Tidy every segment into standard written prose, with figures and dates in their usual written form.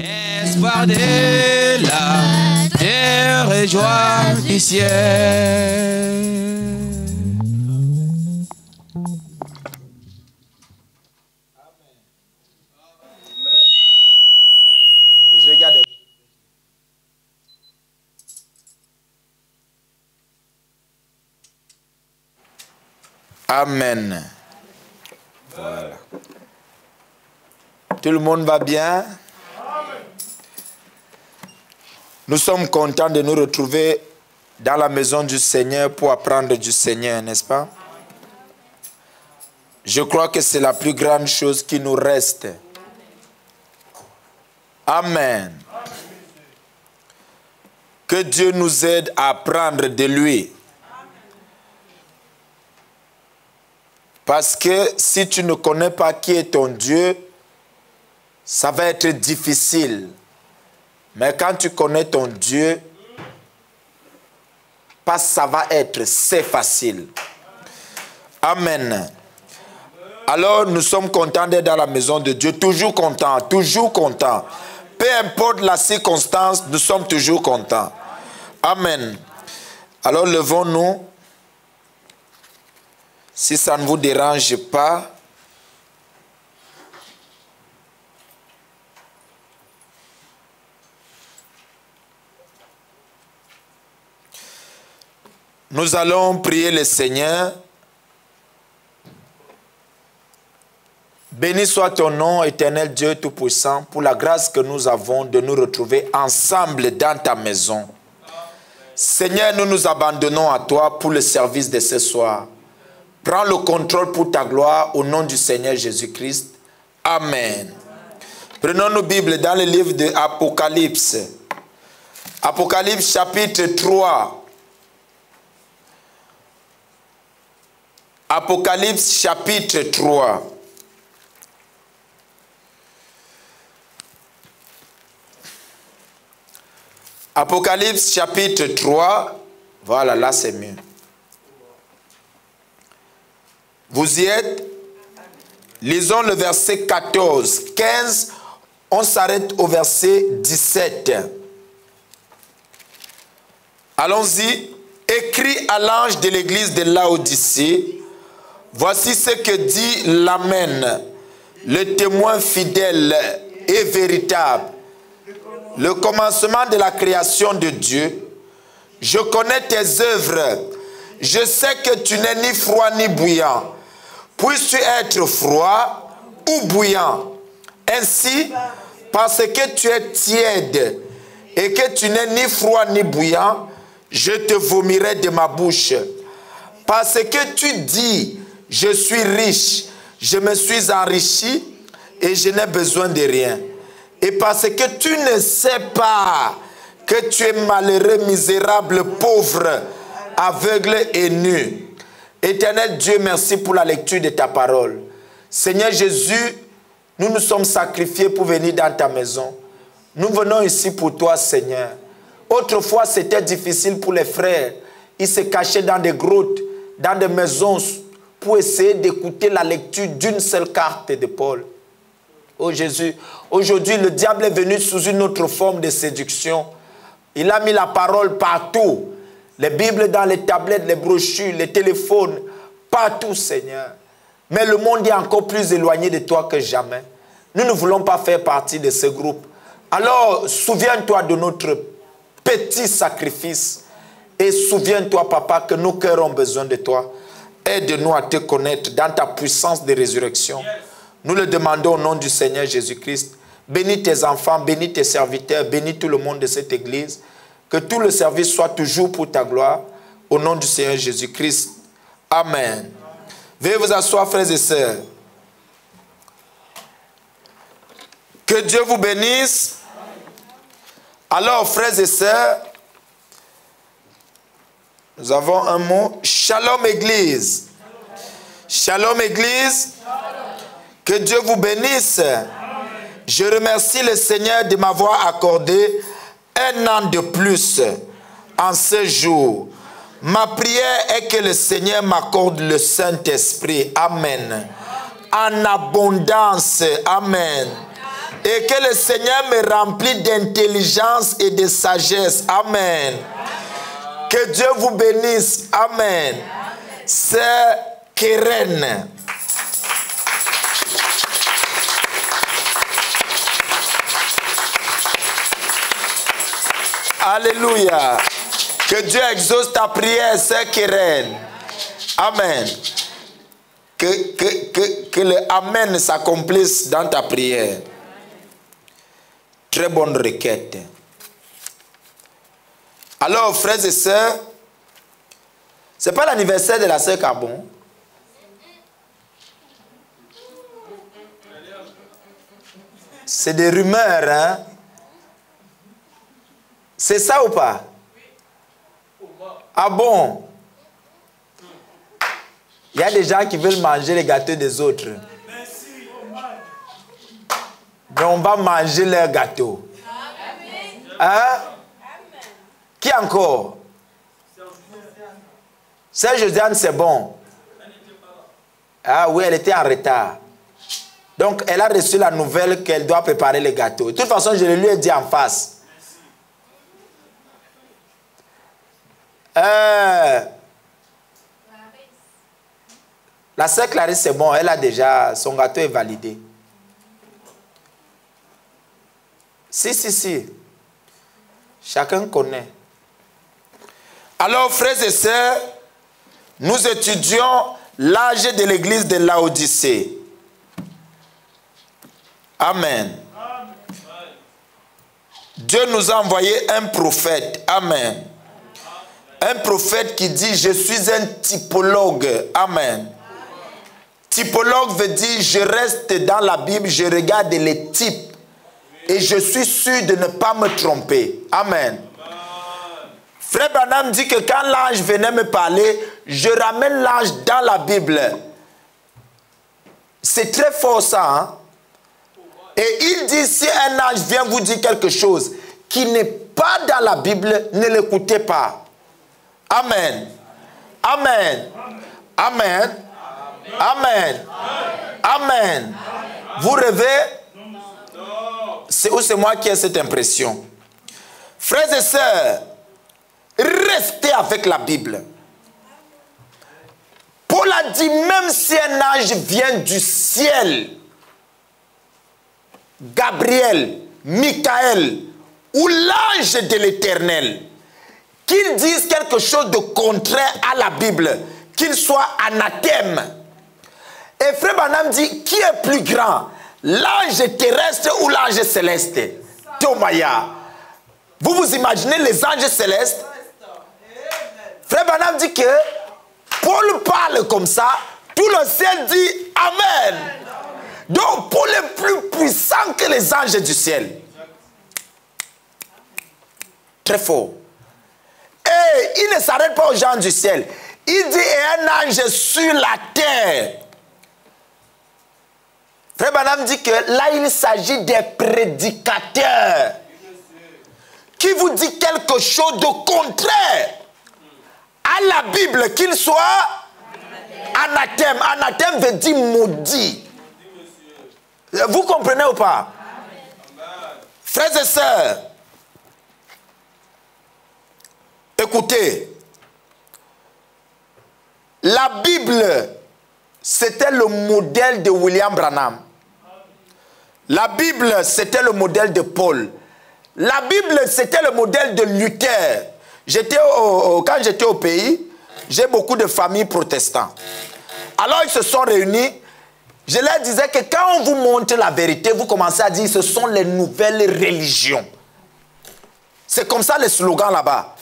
espoir de la terre et joie du ciel. Je regarde. Amen. Voilà. Tout le monde va bien? Nous sommes contents de nous retrouver dans la maison du Seigneur pour apprendre du Seigneur, n'est-ce pas? Je crois que c'est la plus grande chose qui nous reste. Amen. Que Dieu nous aide à apprendre de lui. Parce que si tu ne connais pas qui est ton Dieu, ça va être difficile. Mais quand tu connais ton Dieu, pas ça va être, c'est facile. Amen. Alors nous sommes contents d'être dans la maison de Dieu, toujours contents, toujours contents. Peu importe la circonstance, nous sommes toujours contents. Amen. Alors levons-nous. Si ça ne vous dérange pas. Nous allons prier le Seigneur. Béni soit ton nom, éternel Dieu Tout-Puissant, pour la grâce que nous avons de nous retrouver ensemble dans ta maison. Seigneur, nous nous abandonnons à toi pour le service de ce soir. Prends le contrôle pour ta gloire au nom du Seigneur Jésus-Christ. Amen. Prenons nos Bibles dans le livre de Apocalypse. Apocalypse chapitre 3. Apocalypse chapitre 3. Apocalypse chapitre 3. Voilà, là c'est mieux. Vous y êtes? Lisons le verset 14. 15, on s'arrête au verset 17. Allons-y. Écrit à l'ange de l'église de Laodicée, voici ce que dit l'Amen, le témoin fidèle et véritable, le commencement de la création de Dieu. Je connais tes œuvres. Je sais que tu n'es ni froid ni bouillant. Puisses-tu être froid ou bouillant? Ainsi, parce que tu es tiède et que tu n'es ni froid ni bouillant, je te vomirai de ma bouche. Parce que tu dis, je suis riche, je me suis enrichi et je n'ai besoin de rien. Et parce que tu ne sais pas que tu es malheureux, misérable, pauvre, aveugle et nu. Éternel Dieu, merci pour la lecture de ta parole. Seigneur Jésus, nous nous sommes sacrifiés pour venir dans ta maison. Nous venons ici pour toi, Seigneur. Autrefois, c'était difficile pour les frères. Ils se cachaient dans des grottes, dans des maisons, pour essayer d'écouter la lecture d'une seule carte de Paul. Oh Jésus, aujourd'hui, le diable est venu sous une autre forme de séduction. Il a mis la parole partout. Les Bibles dans les tablettes, les brochures, les téléphones, partout, Seigneur. Mais le monde est encore plus éloigné de toi que jamais. Nous ne voulons pas faire partie de ce groupe. Alors, souviens-toi de notre petit sacrifice. Et souviens-toi, Papa, que nos cœurs ont besoin de toi. Aide-nous à te connaître dans ta puissance de résurrection. Nous le demandons au nom du Seigneur Jésus-Christ. Bénis tes enfants, bénis tes serviteurs, bénis tout le monde de cette église. Que tout le service soit toujours pour ta gloire. Au nom du Seigneur Jésus-Christ. Amen. Veuillez vous asseoir, frères et sœurs. Que Dieu vous bénisse. Alors, frères et sœurs, nous avons un mot. Shalom Église. Shalom Église. Que Dieu vous bénisse. Je remercie le Seigneur de m'avoir accordé un an de plus en ce jour. Ma prière est que le Seigneur m'accorde le Saint-Esprit. Amen. En abondance. Amen. Et que le Seigneur me remplisse d'intelligence et de sagesse. Amen. Que Dieu vous bénisse. Amen. C'est Keren. Alléluia. Que Dieu exauce ta prière, c'est Keren. Amen. Que le Amen s'accomplisse dans ta prière. Très bonne requête. Alors, frères et sœurs, ce n'est pas l'anniversaire de la sœur Carbon. C'est des rumeurs, hein? C'est ça ou pas? Ah bon? Il y a des gens qui veulent manger les gâteaux des autres. Mais on va manger leurs gâteaux. Hein? Qui encore? Sœur Josiane, c'est bon. Ah oui, elle était en retard. Donc, elle a reçu la nouvelle qu'elle doit préparer les gâteaux. De toute façon, je le lui ai dit en face. La sœur Clarisse, c'est bon. Elle a déjà... Son gâteau est validé. Si. Chacun connaît. Alors, frères et sœurs, nous étudions l'âge de l'église de Laodicée. Amen. Dieu nous a envoyé un prophète. Amen. Un prophète qui dit, je suis un typologue. Amen. Typologue veut dire, je reste dans la Bible, je regarde les types. Et je suis sûr de ne pas me tromper. Amen. Frère Branham dit que quand l'ange venait me parler, je ramène l'ange dans la Bible. C'est très fort ça. Hein? Et il dit, si un ange vient vous dire quelque chose qui n'est pas dans la Bible, ne l'écoutez pas. Amen. Amen. Amen. Amen. Amen. Vous rêvez? C'est moi qui ai cette impression. Frères et sœurs, restez avec la Bible. Paul a dit, même si un ange vient du ciel, Gabriel, Michael ou l'ange de l'Éternel, qu'il dise quelque chose de contraire à la Bible, qu'il soit anathème. Et Frère Branham dit, qui est plus grand, l'ange terrestre ou l'ange céleste? Tomaya. Vous vous imaginez les anges célestes? Frère Branham dit que Paul parle comme ça, tout le ciel dit Amen. Donc Paul est plus puissant que les anges du ciel. Très fort. Et il ne s'arrête pas aux gens du ciel. Il dit, et un ange sur la terre. Frère Branham dit que là, il s'agit des prédicateurs qui vous dit quelque chose de contraire à la Bible, qu'il soit anathème. Anathème veut dire maudit. Vous comprenez ou pas? Frères et sœurs, écoutez, la Bible, c'était le modèle de William Branham. La Bible, c'était le modèle de Paul. La Bible, c'était le modèle de Luther. Quand j'étais au pays, j'ai beaucoup de familles protestantes. Alors, ils se sont réunis. Je leur disais que quand on vous montre la vérité, vous commencez à dire ce sont les nouvelles religions. C'est comme ça les slogans là-bas.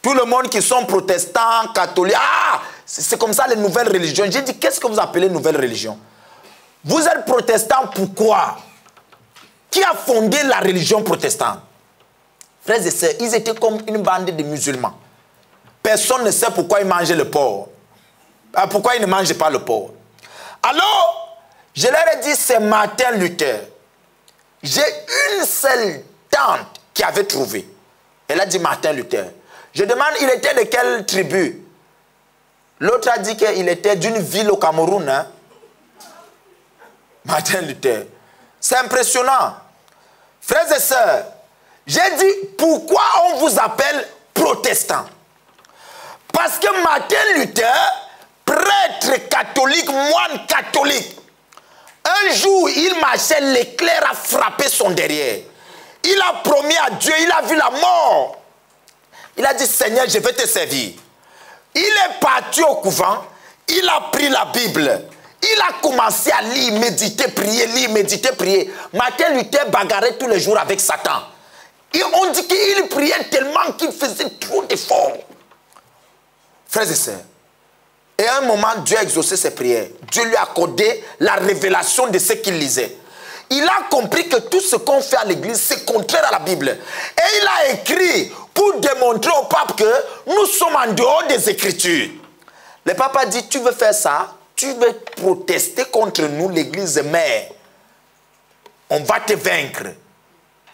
Tout le monde qui sont protestants, catholiques, c'est comme ça les nouvelles religions. J'ai dit, qu'est-ce que vous appelez nouvelles religions? Vous êtes protestant, pourquoi? Qui a fondé la religion protestante? Frères et sœurs, ils étaient comme une bande de musulmans. Personne ne sait pourquoi ils mangeaient le porc. Pourquoi ils ne mangeaient pas le porc. Alors, je leur ai dit, c'est Martin Luther. J'ai une seule tante qui avait trouvé. Elle a dit Martin Luther. Je demande, il était de quelle tribu? L'autre a dit qu'il était d'une ville au Cameroun. Hein? Martin Luther. C'est impressionnant. Frères et sœurs, j'ai dit, pourquoi on vous appelle protestant? Parce que Martin Luther, prêtre catholique, moine catholique, un jour, il marchait, l'éclair a frappé son derrière. Il a promis à Dieu, il a vu la mort. Il a dit, Seigneur, je vais te servir. Il est parti au couvent, il a pris la Bible. Il a commencé à lire, méditer, prier. Martin Luther bagarrait tous les jours avec Satan. Et on dit qu'il priait tellement qu'il faisait trop d'efforts. Frères et sœurs, et à un moment, Dieu a exaucé ses prières. Dieu lui a accordé la révélation de ce qu'il lisait. Il a compris que tout ce qu'on fait à l'église, c'est contraire à la Bible. Et il a écrit pour démontrer au pape que nous sommes en dehors des Écritures. Le pape a dit, tu veux faire ça? Tu veux protester contre nous, l'église mère. On va te vaincre.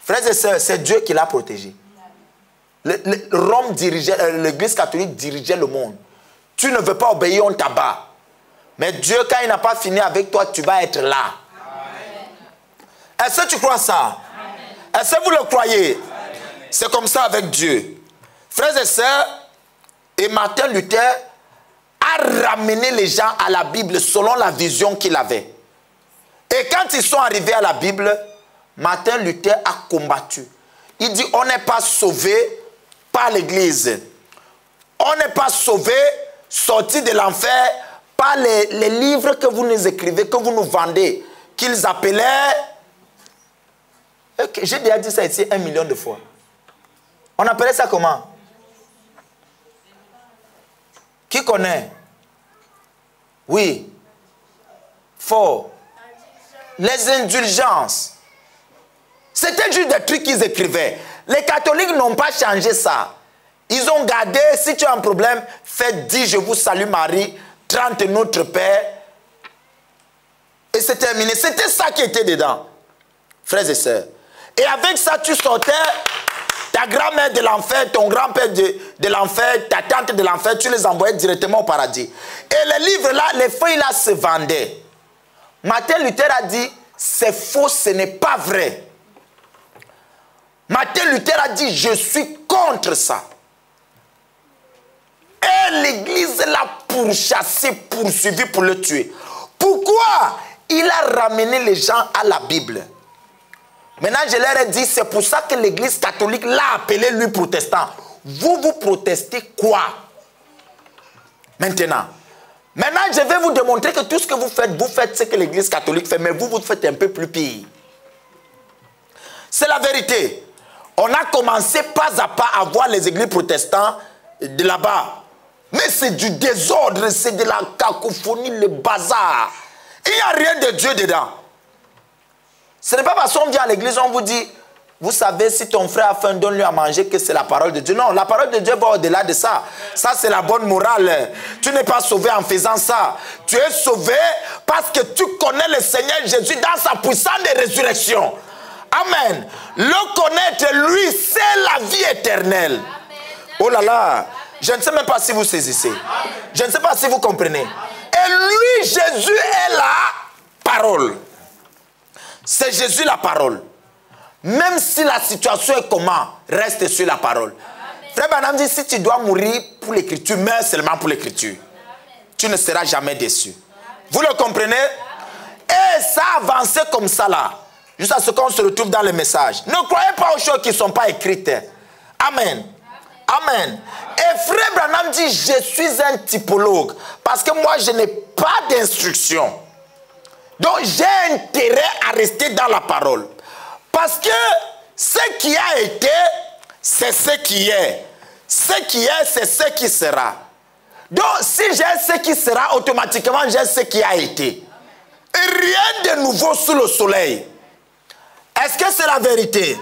Frères et sœurs, c'est Dieu qui l'a protégé. Rome dirigeait, l'église catholique dirigeait le monde. Tu ne veux pas obéir, on t'abat. Mais Dieu, quand il n'a pas fini avec toi, tu vas être là. Est-ce que tu crois ça? Est-ce que vous le croyez? C'est comme ça avec Dieu. Frères et sœurs, et Martin Luther a ramené les gens à la Bible selon la vision qu'il avait. Et quand ils sont arrivés à la Bible, Martin Luther a combattu. Il dit, on n'est pas sauvé par l'église. On n'est pas sauvé, sorti de l'enfer, par les livres que vous nous écrivez, que vous nous vendez, qu'ils appelaient... J'ai déjà dit ça ici 1 million de fois. On appelait ça comment? Qui connaît? Oui. Fort. Les indulgences. C'était juste des trucs qu'ils écrivaient. Les catholiques n'ont pas changé ça. Ils ont gardé, si tu as un problème, faites 10 je vous salue Marie, 30 notre Père. Et c'est terminé. C'était ça qui était dedans. Frères et sœurs. Et avec ça, tu sortais ta grand-mère de l'enfer, ton grand-père de l'enfer, ta tante de l'enfer, tu les envoyais directement au paradis. Et les livres-là, les feuilles-là se vendaient. Martin Luther a dit, c'est faux, ce n'est pas vrai. Martin Luther a dit, je suis contre ça. Et l'église l'a pourchassé, poursuivi pour le tuer. Pourquoi? Il a ramené les gens à la Bible. Maintenant, je leur ai dit, c'est pour ça que l'église catholique l'a appelé lui protestant. Vous, vous protestez quoi? Maintenant, je vais vous démontrer que tout ce que vous faites ce que l'église catholique fait, mais vous, vous faites un peu plus pire. C'est la vérité. On a commencé pas à pas à voir les églises protestantes de là-bas. Mais c'est du désordre, c'est de la cacophonie, le bazar. Il n'y a rien de Dieu dedans. Ce n'est pas parce qu'on vient à l'église, on vous dit, vous savez, si ton frère a faim, donne-lui à manger, que c'est la parole de Dieu. Non, la parole de Dieu va au-delà de ça. Ça, c'est la bonne morale. Tu n'es pas sauvé en faisant ça. Tu es sauvé parce que tu connais le Seigneur Jésus dans sa puissance de résurrection. Amen. Le connaître, lui, c'est la vie éternelle. Oh là là, je ne sais même pas si vous saisissez. Je ne sais pas si vous comprenez. Et lui, Jésus est la parole. C'est Jésus la parole. Même si la situation est comment, reste sur la parole. Frère Branham dit, si tu dois mourir pour l'écriture, meurs seulement pour l'écriture. Tu ne seras jamais déçu. Vous le comprenez? Et ça avançait comme ça là. Jusqu'à ce qu'on se retrouve dans les messages. Ne croyez pas aux choses qui ne sont pas écrites. Amen. Amen. Et frère Branham dit, je suis un typologue. Parce que moi, je n'ai pas d'instruction. Donc, j'ai intérêt à rester dans la parole. Parce que ce qui a été, c'est ce qui est. Ce qui est, c'est ce qui sera. Donc, si j'ai ce qui sera, automatiquement, j'ai ce qui a été. Et rien de nouveau sous le soleil. Est-ce que c'est la vérité?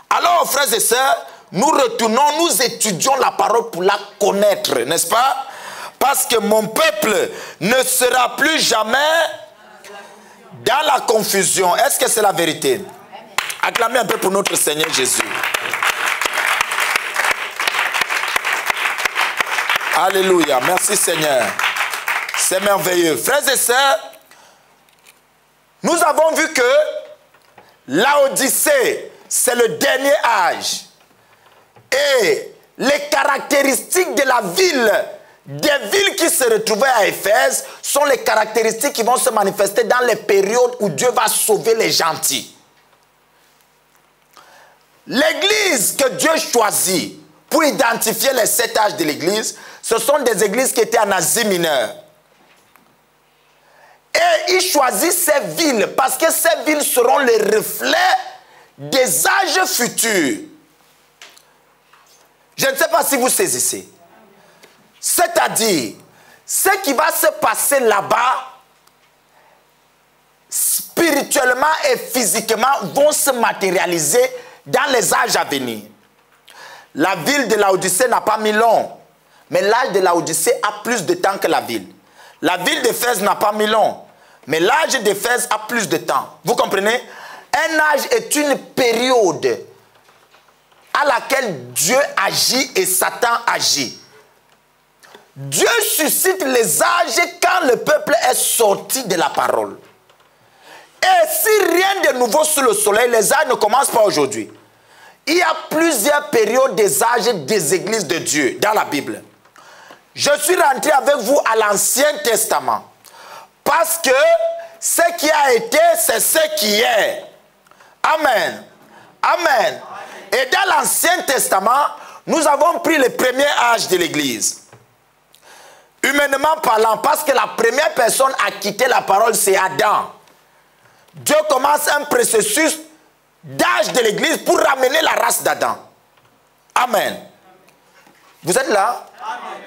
Alors, frères et sœurs, nous retournons, nous étudions la parole pour la connaître, n'est-ce pas? Parce que mon peuple ne sera plus jamais dans la confusion. Est-ce que c'est la vérité? Acclamez un peu pour notre Seigneur Jésus. Alléluia. Merci Seigneur. C'est merveilleux. Frères et sœurs, nous avons vu que Laodicée, c'est le dernier âge. Et les caractéristiques de la ville, des villes qui se retrouvaient à Éphèse, sont les caractéristiques qui vont se manifester dans les périodes où Dieu va sauver les gentils. L'église que Dieu choisit pour identifier les 7 âges de l'église, ce sont des églises qui étaient en Asie mineure. Et il choisit ces villes parce que ces villes seront les reflets des âges futurs. Je ne sais pas si vous saisissez. C'est-à-dire, ce qui va se passer là-bas, spirituellement et physiquement, vont se matérialiser dans les âges à venir. La ville de Laodicée n'a pas mis long, mais l'âge de Laodicée a plus de temps que la ville. La ville d'Éphèse n'a pas mis long, mais l'âge d'Éphèse a plus de temps. Vous comprenez? Un âge est une période à laquelle Dieu agit et Satan agit. Dieu suscite les âges quand le peuple est sorti de la parole. Et si rien de nouveau sous le soleil, les âges ne commencent pas aujourd'hui. Il y a plusieurs périodes des âges des églises de Dieu dans la Bible. Je suis rentré avec vous à l'Ancien Testament. Parce que ce qui a été, c'est ce qui est. Amen. Amen. Et dans l'Ancien Testament, nous avons pris le premier âge de l'Église. Humainement parlant, parce que la première personne à quitter la parole, c'est Adam. Dieu commence un processus d'âge de l'Église pour ramener la race d'Adam. Amen. Vous êtes là? Amen.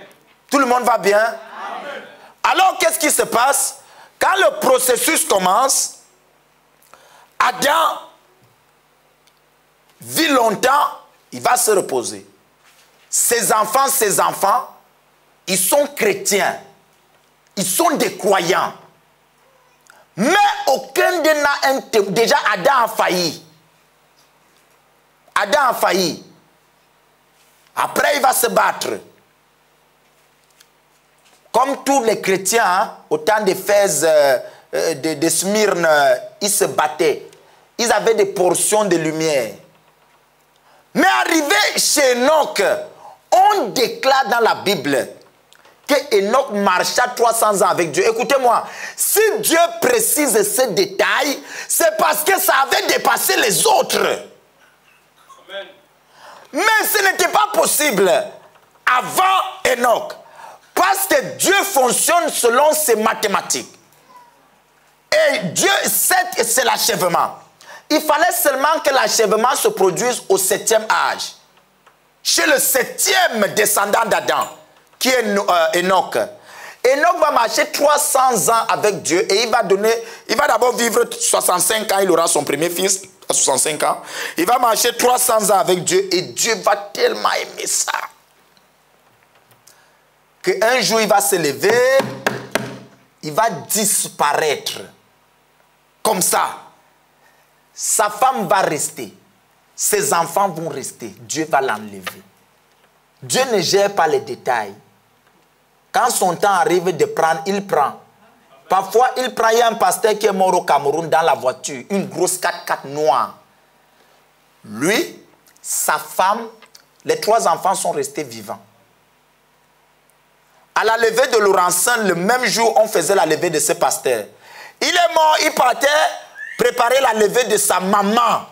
Tout le monde va bien? Amen. Alors, qu'est-ce qui se passe? Quand le processus commence, Adam vit longtemps, il va se reposer. Ses enfants, ils sont chrétiens. Ils sont des croyants. Mais aucun d'eux n'a un témoin. Déjà, Adam a failli. Adam a failli. Après, il va se battre. Comme tous les chrétiens, hein, au temps d'Éphèse, de Smyrne, ils se battaient. Ils avaient des portions de lumière. Mais arrivé chez Enoch, on déclare dans la Bible que Enoch marcha 300 ans avec Dieu. Écoutez-moi, si Dieu précise ce détail, c'est parce que ça avait dépassé les autres. Amen. Mais ce n'était pas possible avant Enoch. Parce que Dieu fonctionne selon ses mathématiques. Et Dieu, c'est l'achèvement. Il fallait seulement que l'achèvement se produise au 7e âge. Chez le 7e descendant d'Adam, qui est Enoch. Enoch va marcher 300 ans avec Dieu et il va d'abord vivre 65 ans, il aura son premier fils à 65 ans. Il va marcher 300 ans avec Dieu et Dieu va tellement aimer ça qu'un jour il va se lever, il va disparaître. Comme ça. Sa femme va rester. Ses enfants vont rester. Dieu va l'enlever. Dieu ne gère pas les détails. Quand son temps arrive de prendre, il prend. Parfois, il prend. Il y a un pasteur qui est mort au Cameroun dans la voiture. Une grosse 4x4 noire. Lui, sa femme, les 3 enfants sont restés vivants. À la levée de Laurentin, le même jour, on faisait la levée de ce pasteur. Il est mort, il partait préparer la levée de sa maman.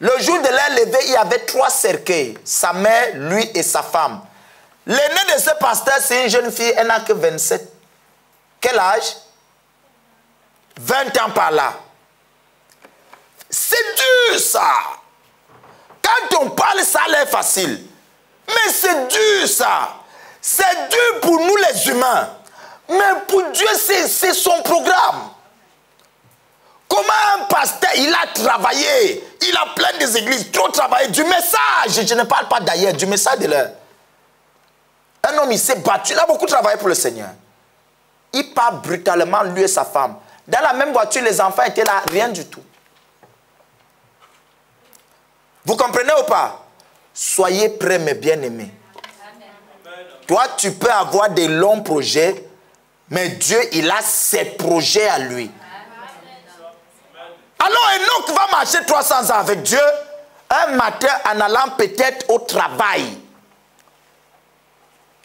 Le jour de leur levée, il y avait 3 cercueils. Sa mère, lui et sa femme. L'aîné de ce pasteur, c'est une jeune fille, elle n'a que 27. Quel âge? 20 ans par là. C'est dur ça. Quand on parle, ça a l'air facile. Mais c'est dur ça. C'est dur pour nous les humains. Mais pour Dieu, c'est son programme. Comment un pasteur, il a travaillé, il a plein des églises, trop travaillé, du message, je ne parle pas d'ailleurs, du message de l'heure. Un homme, il s'est battu, il a beaucoup travaillé pour le Seigneur. Il part brutalement, lui et sa femme. Dans la même voiture, les enfants étaient là, rien du tout. Vous comprenez ou pas? Soyez prêts, mes bien-aimés. Toi, tu peux avoir des longs projets, mais Dieu, il a ses projets à lui. Alors Enoch va marcher 300 ans avec Dieu. Un matin, en allant peut-être au travail,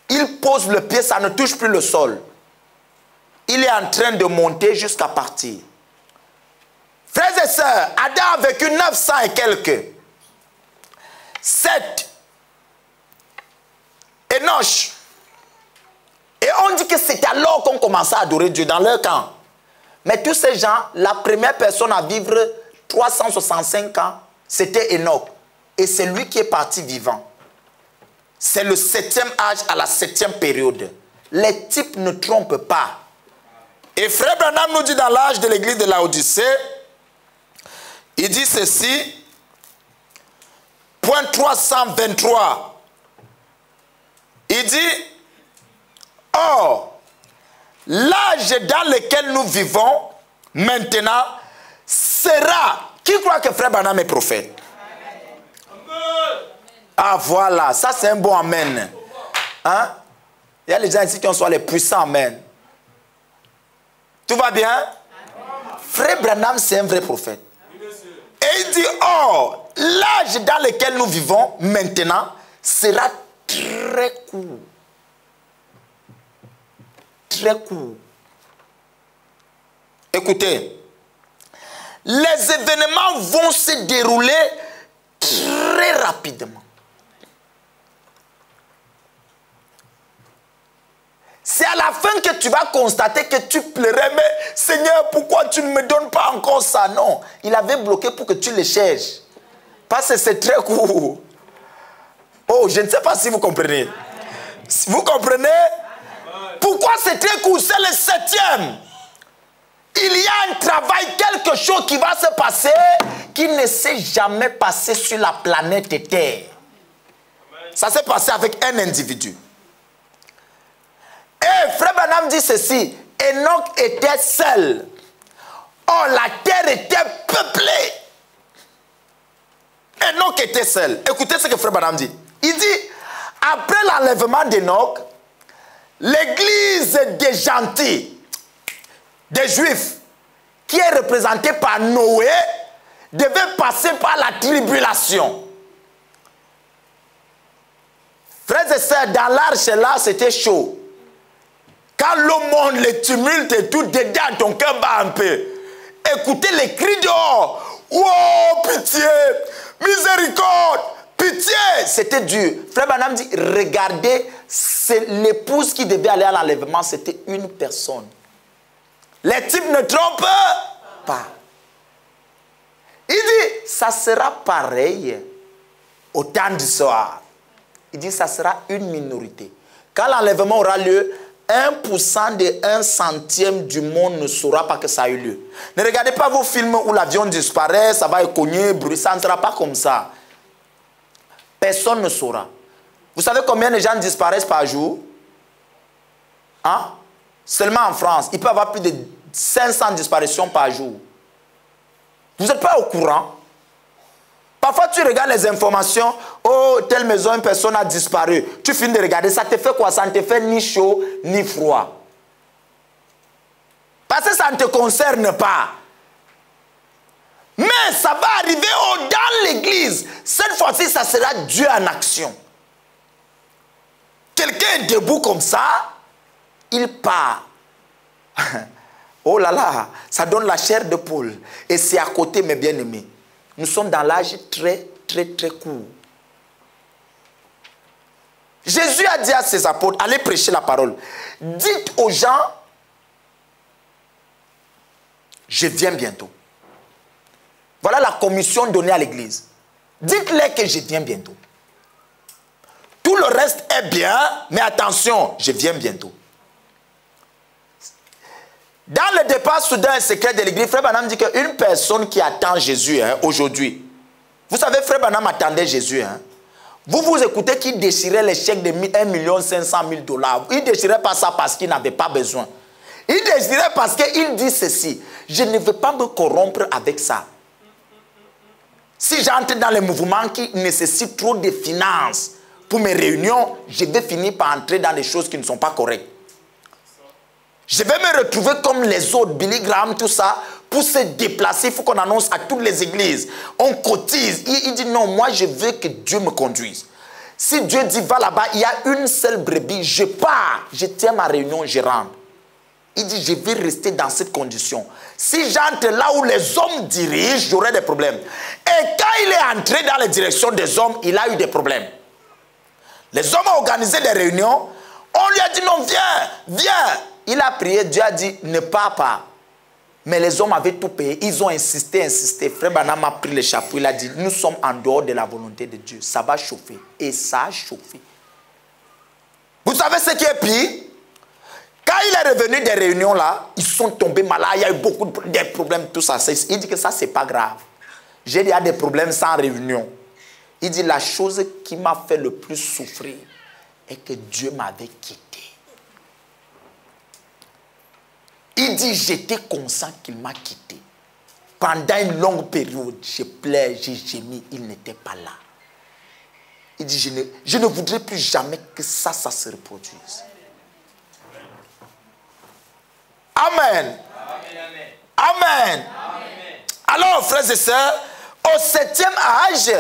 il pose le pied, ça ne touche plus le sol. Il est en train de monter jusqu'à partir. Frères et sœurs, Adam a vécu 900 et quelques. 7. Enoch. Et on dit que c'est alors qu'on commençait à adorer Dieu dans leur camp. Mais tous ces gens, la première personne à vivre 365 ans, c'était Enoch. Et c'est lui qui est parti vivant. C'est le 7e âge à la 7e période. Les types ne trompent pas. Et Frère Branham nous dit dans l'âge de l'église de Laodicée, il dit ceci, point 323. Il dit, or, l'âge dans lequel nous vivons maintenant sera... Qui croit que Frère Branham est prophète? Ah voilà, ça c'est un bon amen. Hein? Il y a les gens ici qui ont soit les puissants amen. Tout va bien? Frère Branham c'est un vrai prophète. Et il dit, oh, l'âge dans lequel nous vivons maintenant sera très court. Très court. Écoutez, les événements vont se dérouler très rapidement. C'est à la fin que tu vas constater que tu pleurais, mais Seigneur, pourquoi tu ne me donnes pas encore ça? Non, il avait bloqué pour que tu le cherches. Parce que c'est très court. Oh, je ne sais pas si vous comprenez. Vous comprenez? Pourquoi c'est très court? C'est le 7e. Il y a un travail, quelque chose qui va se passer qui ne s'est jamais passé sur la planète Terre. Ça s'est passé avec un individu. Et Frère Branham dit ceci, Enoch était seul. Or, la terre était peuplée. Enoch était seul. Écoutez ce que Frère Branham dit. Il dit, après l'enlèvement d'Enoch, l'église des gentils, des juifs, qui est représentée par Noé, devait passer par la tribulation. Frères et sœurs, dans l'arche là, c'était chaud. Quand l'eau monte, les tumultes et tout, dedans, ton cœur bat un peu. Écoutez les cris dehors. Oh, pitié, miséricorde, pitié. C'était dur. Frère Branham dit, regardez, c'est l'épouse qui devait aller à l'enlèvement, c'était une personne. Les types ne trompent pas. Il dit, ça sera pareil au temps du soir. Il dit, ça sera une minorité. Quand l'enlèvement aura lieu, 1% de 1 centième du monde ne saura pas que ça a eu lieu. Ne regardez pas vos films où l'avion disparaît, ça va cogner, bruit, ça ne sera pas comme ça. Personne ne saura. Vous savez combien de gens disparaissent par jour? Hein? Seulement en France, il peut y avoir plus de 500 disparitions par jour. Vous n'êtes pas au courant? Parfois, tu regardes les informations. Oh, telle maison, une personne a disparu. Tu finis de regarder, ça te fait quoi? Ça ne te fait ni chaud, ni froid. Parce que ça ne te concerne pas. Mais ça va arriver dans l'église. Cette fois-ci, ça sera Dieu en action. Quelqu'un est debout comme ça, il part. Oh là là, ça donne la chair de poule. Et c'est à côté, mes bien-aimés. Nous sommes dans l'âge très, très, très court. Jésus a dit à ses apôtres, allez prêcher la parole. Dites aux gens, je viens bientôt. Voilà la commission donnée à l'église. Dites-leur que je viens bientôt. Tout le reste est bien, mais attention, je viens bientôt. Dans le départ soudain et secret de l'église, Frère Branham dit qu'une personne qui attend Jésus aujourd'hui, vous savez, Frère Branham attendait Jésus. Vous écoutez qu'il déchirait les chèques de 1 500 000 $. Il ne déchirait pas ça parce qu'il n'avait pas besoin. Il déchirait parce qu'il dit ceci, je ne veux pas me corrompre avec ça. Si j'entre dans les mouvements qui nécessitent trop de finances pour mes réunions, je vais finir par entrer dans des choses qui ne sont pas correctes. Je vais me retrouver comme les autres, Billy Graham, tout ça. Pour se déplacer, il faut qu'on annonce à toutes les églises. On cotise. Il dit non, moi je veux que Dieu me conduise. Si Dieu dit va là-bas, il y a une seule brebis, je pars, je tiens ma réunion, je rentre. Il dit je vais rester dans cette condition. Si j'entre là où les hommes dirigent, j'aurai des problèmes. Et quand il est entré dans la direction des hommes, il a eu des problèmes. Les hommes ont organisé des réunions. On lui a dit non, viens, viens. Il a prié, Dieu a dit ne pars pas. Mais les hommes avaient tout payé. Ils ont insisté, insisté. Frère Branham a pris le chapeau. Il a dit, nous sommes en dehors de la volonté de Dieu. Ça va chauffer. Et ça a chauffé. Vous savez ce qui est pire? Quand il est revenu des réunions là, ils sont tombés malades. Il y a eu beaucoup de problèmes, tout ça. Il dit que ça, c'est pas grave. J'ai déjà des problèmes sans réunion. Il dit, la chose qui m'a fait le plus souffrir est que Dieu m'avait quitté. Il dit, j'étais conscient qu'il m'a quitté. Pendant une longue période, je plais, j'ai gémi, il n'était pas là. Il dit, je ne voudrais plus jamais que ça se reproduise. Amen. Amen. Amen. Alors, frères et sœurs, au 7e âge,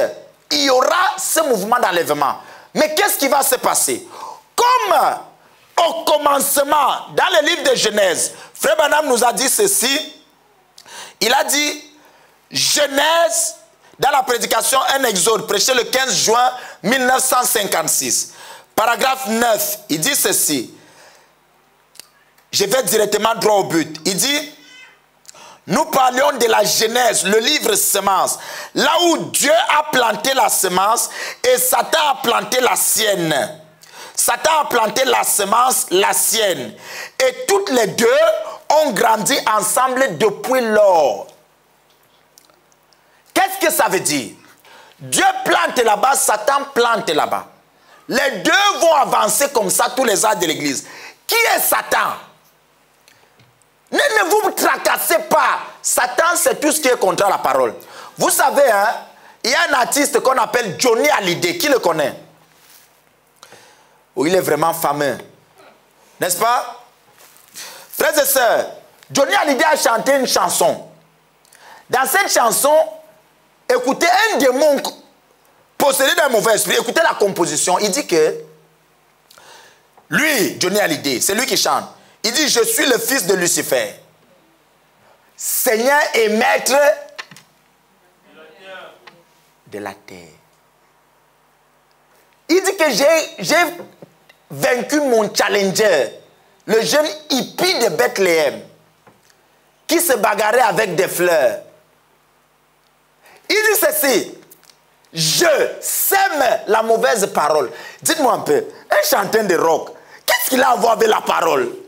il y aura ce mouvement d'enlèvement. Mais qu'est-ce qui va se passer? Comme au commencement, dans le livre de Genèse, Frère Branham nous a dit ceci. Il a dit, Genèse, dans la prédication, un exode, prêché le 15 juin 1956. Paragraphe 9, il dit ceci. Je vais directement droit au but. Il dit, nous parlions de la Genèse, le livre semence, là où Dieu a planté la semence et Satan a planté la sienne. Satan a planté la semence, la sienne. Et toutes les deux ont grandi ensemble depuis lors. Qu'est-ce que ça veut dire? Dieu plante là-bas, Satan plante là-bas. Les deux vont avancer comme ça tous les ans de l'église. Qui est Satan? Ne vous tracassez pas. Satan, c'est tout ce qui est contre la parole. Vous savez, hein, il y a un artiste qu'on appelle Johnny Hallyday. Qui le connaît? Oh, il est vraiment fameux. N'est-ce pas? Frères et sœurs, Johnny Hallyday a chanté une chanson. Dans cette chanson, écoutez un démon possédé d'un mauvais esprit. Écoutez la composition. Il dit que lui, Johnny Hallyday, c'est lui qui chante. Il dit, je suis le fils de Lucifer, Seigneur et maître de la terre. Il dit que j'ai vaincu mon challenger, le jeune hippie de Bethléem, qui se bagarrait avec des fleurs. Il dit ceci, je sème la mauvaise parole. Dites-moi un peu, un chanteur de rock, qu'est-ce qu'il a à voir avec la parole?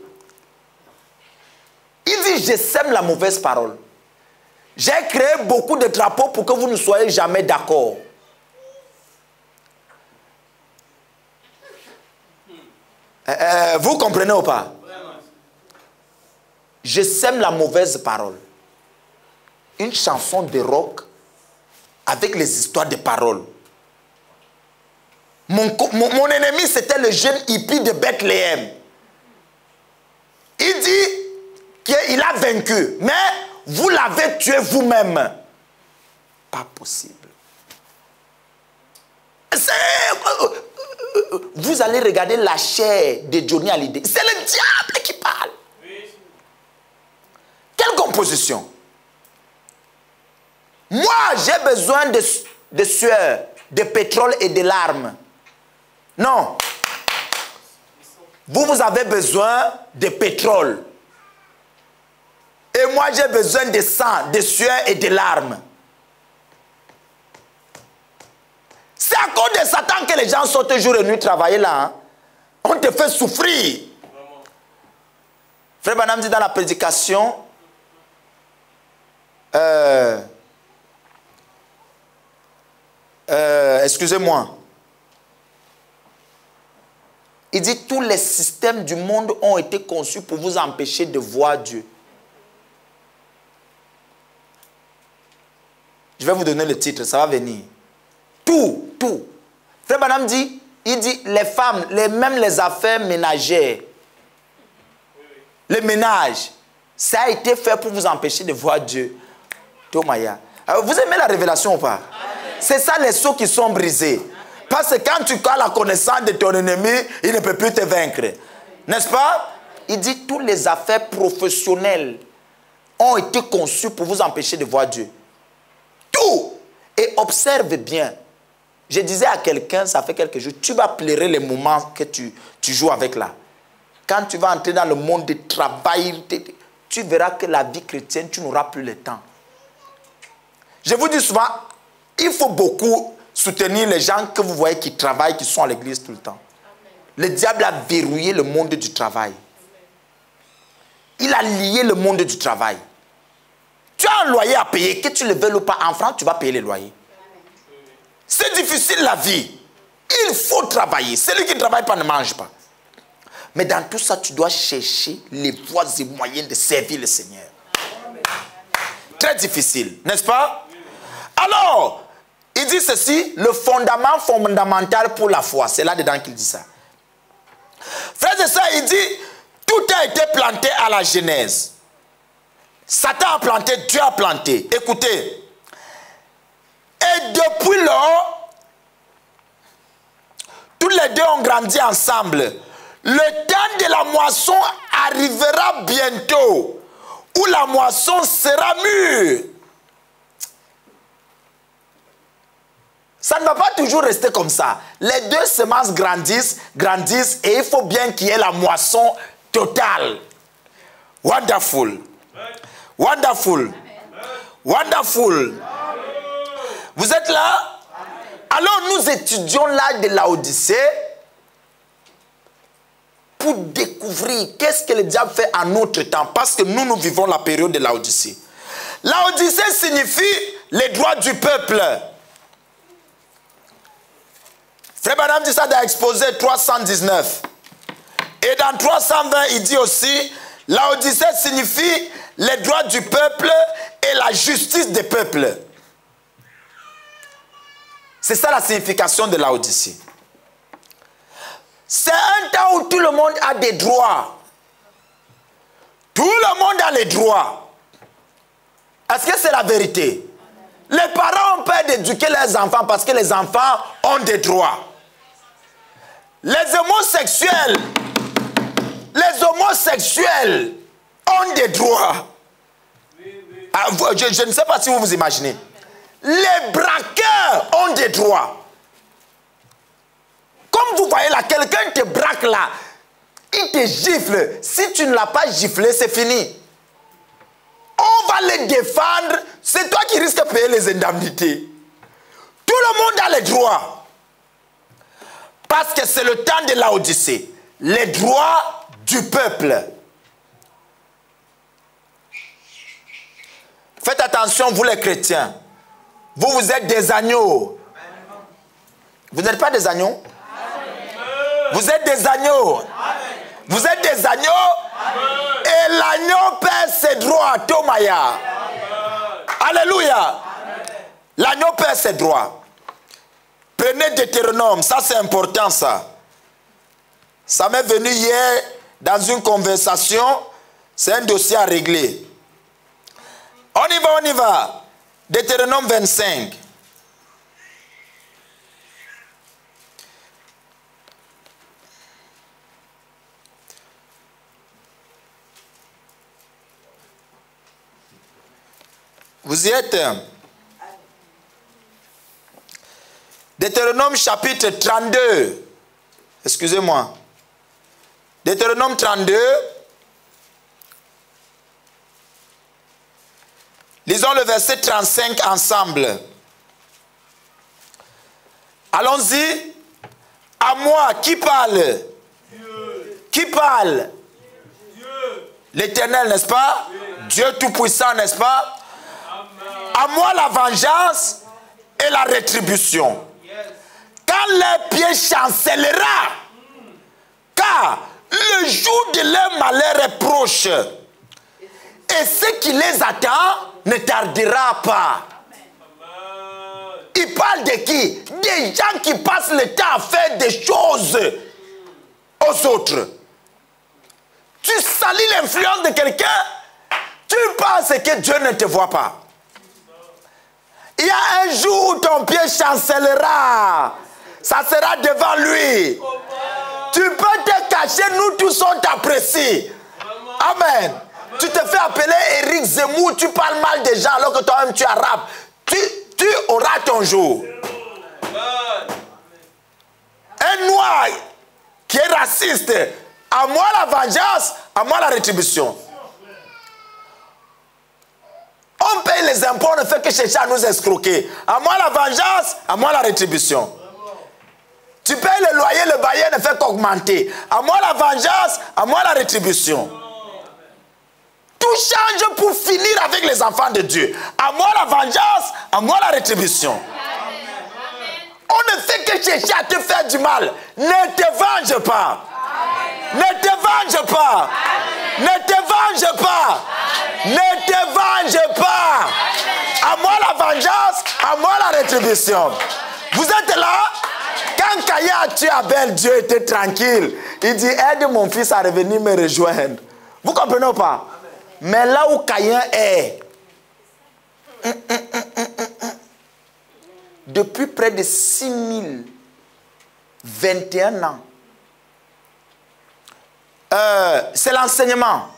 Il dit, je sème la mauvaise parole. J'ai créé beaucoup de drapeaux pour que vous ne soyez jamais d'accord. Vous comprenez ou pas? Je sème la mauvaise parole. Une chanson de rock avec les histoires de paroles. Mon ennemi, c'était le jeune hippie de Bethléem. Il dit qu'il a vaincu, mais vous l'avez tué vous-même. Pas possible. Vous allez regarder la chair de Johnny Hallyday. C'est le diable qui parle. Quelle composition? Moi, j'ai besoin de sueur, de pétrole et de larmes. Non. Vous avez besoin de pétrole. Et moi, j'ai besoin de sang, de sueur et de larmes. C'est à cause de Satan que les gens sortent jour et nuit travailler là. Hein? On te fait souffrir. Frère Branham dit dans la prédication, excusez-moi. Il dit tous les systèmes du monde ont été conçus pour vous empêcher de voir Dieu. Je vais vous donner le titre, ça va venir. Tout. Frère Branham dit, il dit les femmes, même les affaires ménagères. le ménage, ça a été fait pour vous empêcher de voir Dieu. Tomaya. Alors, vous aimez la révélation ou pas? C'est ça les sceaux qui sont brisés. Parce que quand tu as la connaissance de ton ennemi, il ne peut plus te vaincre. N'est-ce pas? Il dit toutes les affaires professionnelles ont été conçues pour vous empêcher de voir Dieu. Tout. Et observe bien. Je disais à quelqu'un, ça fait quelques jours, tu vas pleurer les moments que tu joues avec là. Quand tu vas entrer dans le monde du travail, tu verras que la vie chrétienne, tu n'auras plus le temps. Je vous dis souvent, il faut beaucoup soutenir les gens que vous voyez qui travaillent, qui sont à l'église tout le temps. Le diable a verrouillé le monde du travail. Il a lié le monde du travail. Tu as un loyer à payer, que tu le veuilles ou pas, en France, tu vas payer le loyer. C'est difficile la vie. Il faut travailler. Celui qui ne travaille pas ne mange pas. Mais dans tout ça, tu dois chercher les voies et moyens de servir le Seigneur. Très difficile, n'est-ce pas? Alors, il dit ceci, le fondament fondamental pour la foi. C'est là-dedans qu'il dit ça. Frères et sœurs, il dit, tout a été planté à la Genèse. Satan a planté, Dieu a planté. Écoutez. Et depuis lors, tous les deux ont grandi ensemble. Le temps de la moisson arrivera bientôt, où la moisson sera mûre. Ça ne va pas toujours rester comme ça. Les deux semences grandissent, et il faut bien qu'il y ait la moisson totale. Wonderful. Wonderful. Wonderful. Vous êtes là? Alors nous étudions l'âge de Laodicée pour découvrir qu'est-ce que le diable fait en notre temps. Parce que nous vivons la période de Laodicée. Laodicée signifie les droits du peuple. Frère Branham dit ça dans Exposé 319. Et dans 320, il dit aussi, Laodicée signifie les droits du peuple et la justice des peuples. C'est ça la signification de Laodicée. C'est un temps où tout le monde a des droits. Tout le monde a les droits. Est-ce que c'est la vérité? Les parents ont peur d'éduquer leurs enfants parce que les enfants ont des droits. Les homosexuels ont des droits. Ah, je ne sais pas si vous vous imaginez. Les braqueurs ont des droits. Comme vous voyez là, quelqu'un te braque là, il te gifle. Si tu ne l'as pas giflé, c'est fini. On va les défendre. C'est toi qui risques de payer les indemnités. Tout le monde a les droits. Parce que c'est le temps de Laodicée. Les droits du peuple. Faites attention, vous les chrétiens. Vous êtes des agneaux. Vous n'êtes pas des agneaux? Vous êtes des agneaux. Vous êtes des agneaux. Et l'agneau perd ses droits. Tomaya. Alléluia. L'agneau perd ses droits. Prenez Deutéronome. Ça, c'est important, ça. Ça m'est venu hier dans une conversation. C'est un dossier à régler. On y va. Deutéronome 25. Vous y êtes? Deutéronome chapitre 32. Excusez-moi. Deutéronome 32. Lisons le verset 35 ensemble. Allons-y. À moi, qui parle? Dieu. Qui parle? Dieu. L'Éternel, n'est-ce pas? Oui. Dieu Tout-Puissant, n'est-ce pas? Amen. À moi la vengeance et la rétribution. Yes. Quand leur pied chancellera, car le jour de leur malheur est proche, et ce qui les attend ne tardera pas. Il parle de qui? Des gens qui passent le temps à faire des choses aux autres. tu salis l'influence de quelqu'un, tu penses que Dieu ne te voit pas. Il y a un jour où ton pied chancellera. Ça sera devant lui. Tu peux te cacher, nous tous on t'apprécie. Amen. Tu te fais appeler Éric Zemmour, tu parles mal des gens alors que toi-même tu es arabe. Tu auras ton jour. Un noir qui est raciste, à moi la vengeance, à moi la rétribution. On paye les impôts, on ne fait que chercher à nous escroquer. À moi la vengeance, à moi la rétribution. Tu payes le loyer, le bailleur ne fait qu'augmenter. À moi la vengeance, à moi la rétribution. Tout change pour finir avec les enfants de Dieu. À moi la vengeance, à moi la rétribution. On ne fait que chercher à te faire du mal. Ne te venge pas. Ne te venge pas. Ne te venge pas. Ne te venge pas. À moi la vengeance, à moi la rétribution. Vous êtes là? Quand Caïn a tué Abel, Dieu était tranquille. Il dit, aide mon fils à revenir me rejoindre. Vous comprenez ou pas? Mais là où Caïn est, depuis près de 6021 ans, c'est l'enseignement.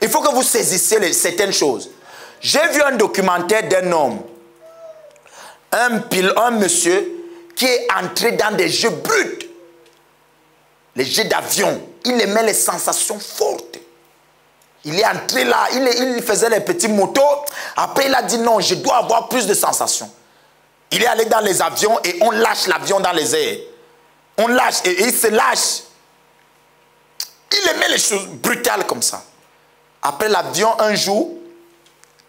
Il faut que vous saisissiez certaines choses. J'ai vu un documentaire d'un homme, un monsieur qui est entré dans des jeux bruts, les jeux d'avion. Il aimait les sensations fortes. Il est entré là, il faisait les petits motos. Après, il a dit non, je dois avoir plus de sensations. Il est allé dans les avions et on lâche l'avion dans les airs. On lâche et il se lâche. Il aimait les choses brutales comme ça. Après, l'avion, un jour,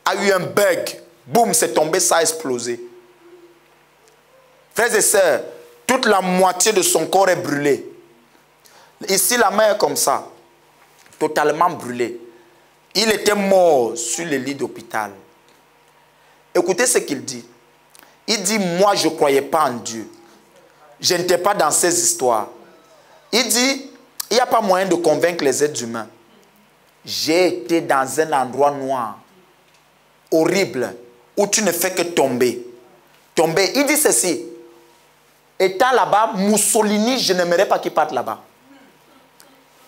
a eu un bug. Boum, c'est tombé, ça a explosé. Frères et sœurs, toute la moitié de son corps est brûlée. Ici, la main est comme ça, totalement brûlée. Il était mort sur le lit d'hôpital. Écoutez ce qu'il dit. Il dit, moi, je ne croyais pas en Dieu. Je n'étais pas dans ces histoires. Il dit, il n'y a pas moyen de convaincre les êtres humains. J'ai été dans un endroit noir, horrible, où tu ne fais que tomber. Tomber. Il dit ceci. Étant là-bas, Mussolini, je n'aimerais pas qu'il parte là-bas.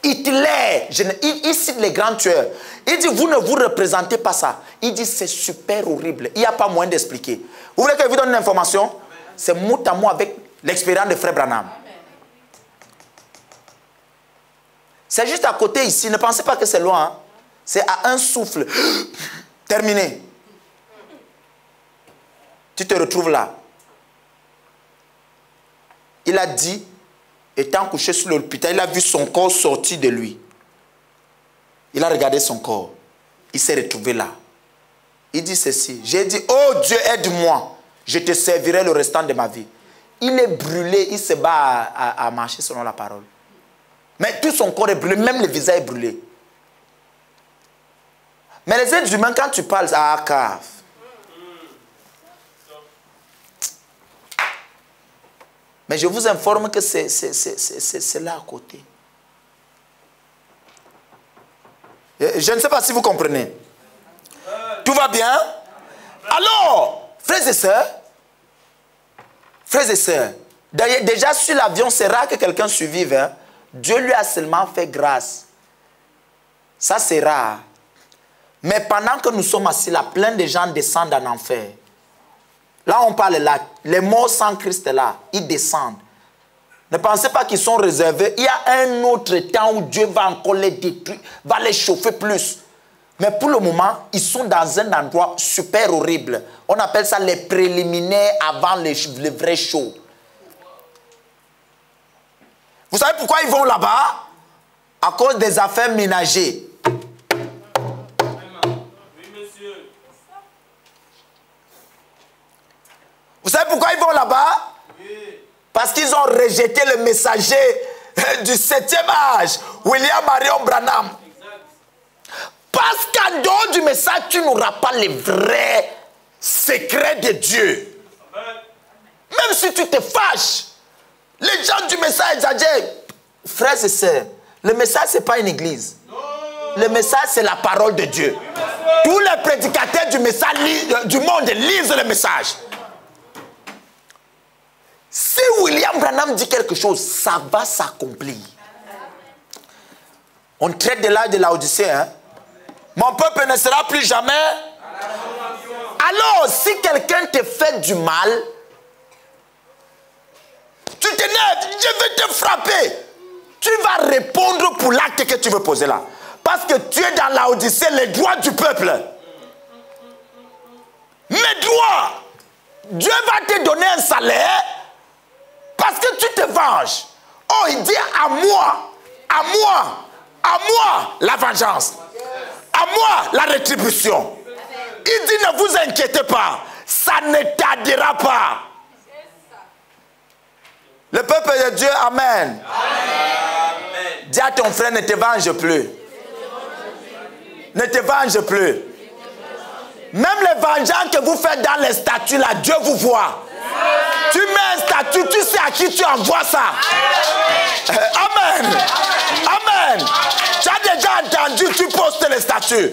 Hitler, il cite les grands tueurs. Il dit, vous ne vous représentez pas ça. Il dit, c'est super horrible. Il n'y a pas moyen d'expliquer. Vous voulez que je vous donne une information? C'est mot à mot avec l'expérience de Frère Branham. C'est juste à côté ici. Ne pensez pas que c'est loin. Hein? C'est à un souffle. Terminé. Tu te retrouves là. Il a dit, étant couché sur l'hôpital, il a vu son corps sortir de lui. Il a regardé son corps. Il s'est retrouvé là. Il dit ceci. J'ai dit, oh Dieu, aide-moi. Je te servirai le restant de ma vie. Il est brûlé. Il se bat à marcher selon la parole. Mais tout son corps est brûlé. Même le visage est brûlé. Mais les êtres humains, quand tu parles à Akaf, mais je vous informe que c'est là à côté. Je ne sais pas si vous comprenez. Tout va bien? Alors, frères et sœurs, déjà sur l'avion, c'est rare que quelqu'un survive. Hein? Dieu lui a seulement fait grâce. Ça, c'est rare. Mais pendant que nous sommes assis là, plein de gens descendent en enfer. Là, on parle là. Les morts sans Christ là, ils descendent. Ne pensez pas qu'ils sont réservés. Il y a un autre temps où Dieu va encore les détruire, va les chauffer plus. Mais pour le moment, ils sont dans un endroit super horrible. On appelle ça les préliminaires avant le vrai show. Vous savez pourquoi ils vont là-bas? À cause des affaires ménagères. Vous savez pourquoi ils vont là-bas? Parce qu'ils ont rejeté le messager du 7e âge, William Marion Branham. Parce qu'en dehors du message, tu n'auras pas les vrais secrets de Dieu. Même si tu te fâches, les gens du message exagèrent. Frères et sœurs, le message, ce n'est pas une église. le message, c'est la parole de Dieu. Tous les prédicateurs du message du monde lisent le message. Si William Branham dit quelque chose, ça va s'accomplir. On traite de l'âge de l'Odyssée. Hein? Mon peuple ne sera plus jamais. Alors, si quelqu'un te fait du mal, tu t'énerves, je vais te frapper. Tu vas répondre pour l'acte que tu veux poser là. Parce que tu es dans l'Odyssée, les droits du peuple. Mes droits. Dieu va te donner un salaire parce que tu te venges. Oh, il dit à moi, à moi, à moi la vengeance. À moi la rétribution. Il dit ne vous inquiétez pas, ça ne tardera pas. Le peuple de Dieu, amen. Amen. Dis à ton frère, ne te venge plus. Ne te venge plus. Même les vengeances que vous faites dans les statuts, là, Dieu vous voit. Tu mets un statut, tu sais à qui tu envoies ça. Amen. Amen. Tu as déjà entendu, tu postes les statuts.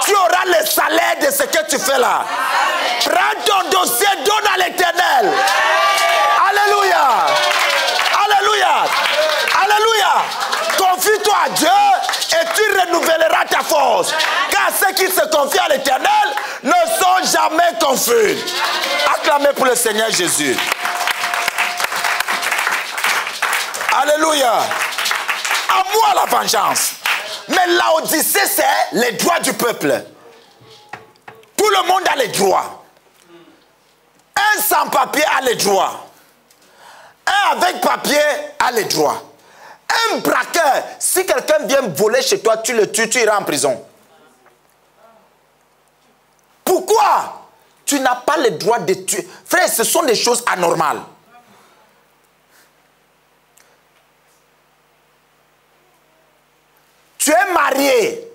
Tu auras le salaire de ce que tu fais là. Prends ton dossier, donne à l'Éternel. Alléluia. Alléluia. Alléluia. Confie-toi à Dieu et tu renouvelleras ta force. Car ceux qui se confient à l'Éternel ne sont jamais confus. Acclamez pour le Seigneur Jésus. Alléluia. À moi la vengeance. Mais l'Odyssée, c'est les droits du peuple. Tout le monde a les droits. Un sans-papier a les droits. Un avec papier a les droits. Un braqueur, si quelqu'un vient voler chez toi, tu le tues, tu iras en prison. Pourquoi? Tu n'as pas le droit de tuer. Frère, ce sont des choses anormales. Tu es marié.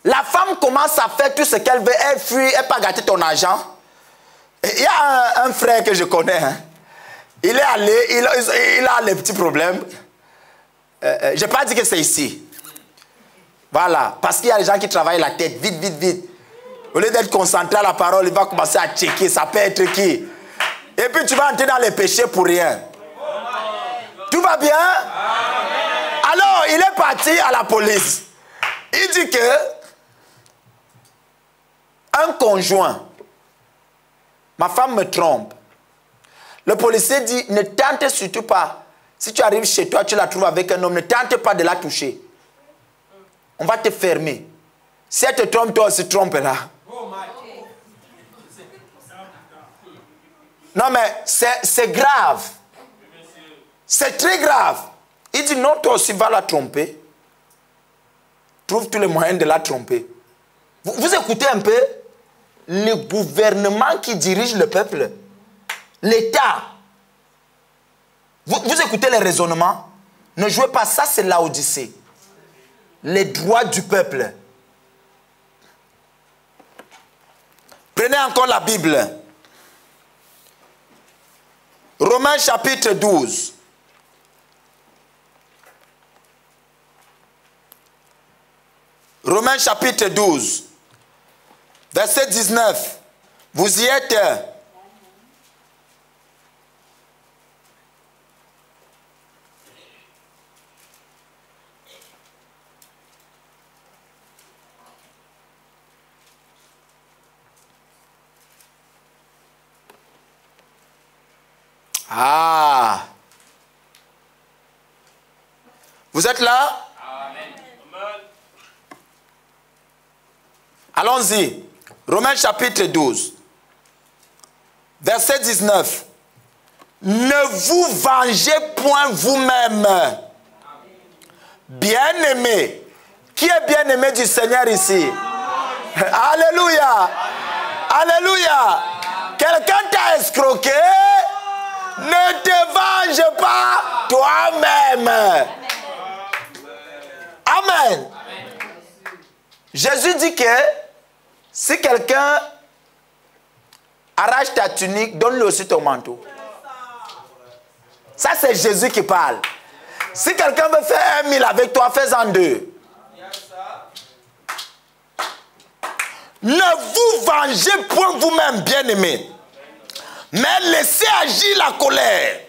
La femme commence à faire tout ce qu'elle veut. Elle fuit, elle pas gâter ton argent. Il y a un frère que je connais. Hein. Il est allé, il a les petits problèmes. Je n'ai pas dit que c'est ici. Voilà. Parce qu'il y a des gens qui travaillent la tête. Vite, vite, vite. Au lieu d'être concentré à la parole, il va commencer à checker. Ça peut être qui. Et puis tu vas entrer dans les péchés pour rien. Tout va bien? Alors, il est parti à la police. Il dit que un conjoint, ma femme me trompe. Le policier dit, ne tente surtout pas. Si tu arrives chez toi, tu la trouves avec un homme, ne tente pas de la toucher. On va te fermer. Si elle te trompe, toi aussi trompe-la. Non mais c'est grave. C'est très grave. Il dit non, toi aussi va la tromper. Trouve tous les moyens de la tromper. Vous écoutez un peu le gouvernement qui dirige le peuple. L'État. Vous écoutez les raisonnements. Ne jouez pas, ça c'est l'Odyssée. Les droits du peuple. Prenez encore la Bible. Romains chapitre 12. Romains chapitre 12. Verset 19. Vous y êtes. Ah. Vous êtes là? Amen. Allons-y. Romains chapitre 12. Verset 19. Ne vous vengez point vous-même. Bien-aimé. Qui est bien-aimé du Seigneur ici? Alléluia. Alléluia. Quelqu'un t'a escroqué? Ne te venge pas toi-même. Amen. Jésus dit que si quelqu'un arrache ta tunique, donne-lui aussi ton manteau. Ça, c'est Jésus qui parle. Si quelqu'un veut faire 1 000 avec toi, fais-en 2. Ne vous vengez point vous-même, bien-aimés, mais laissez agir la colère.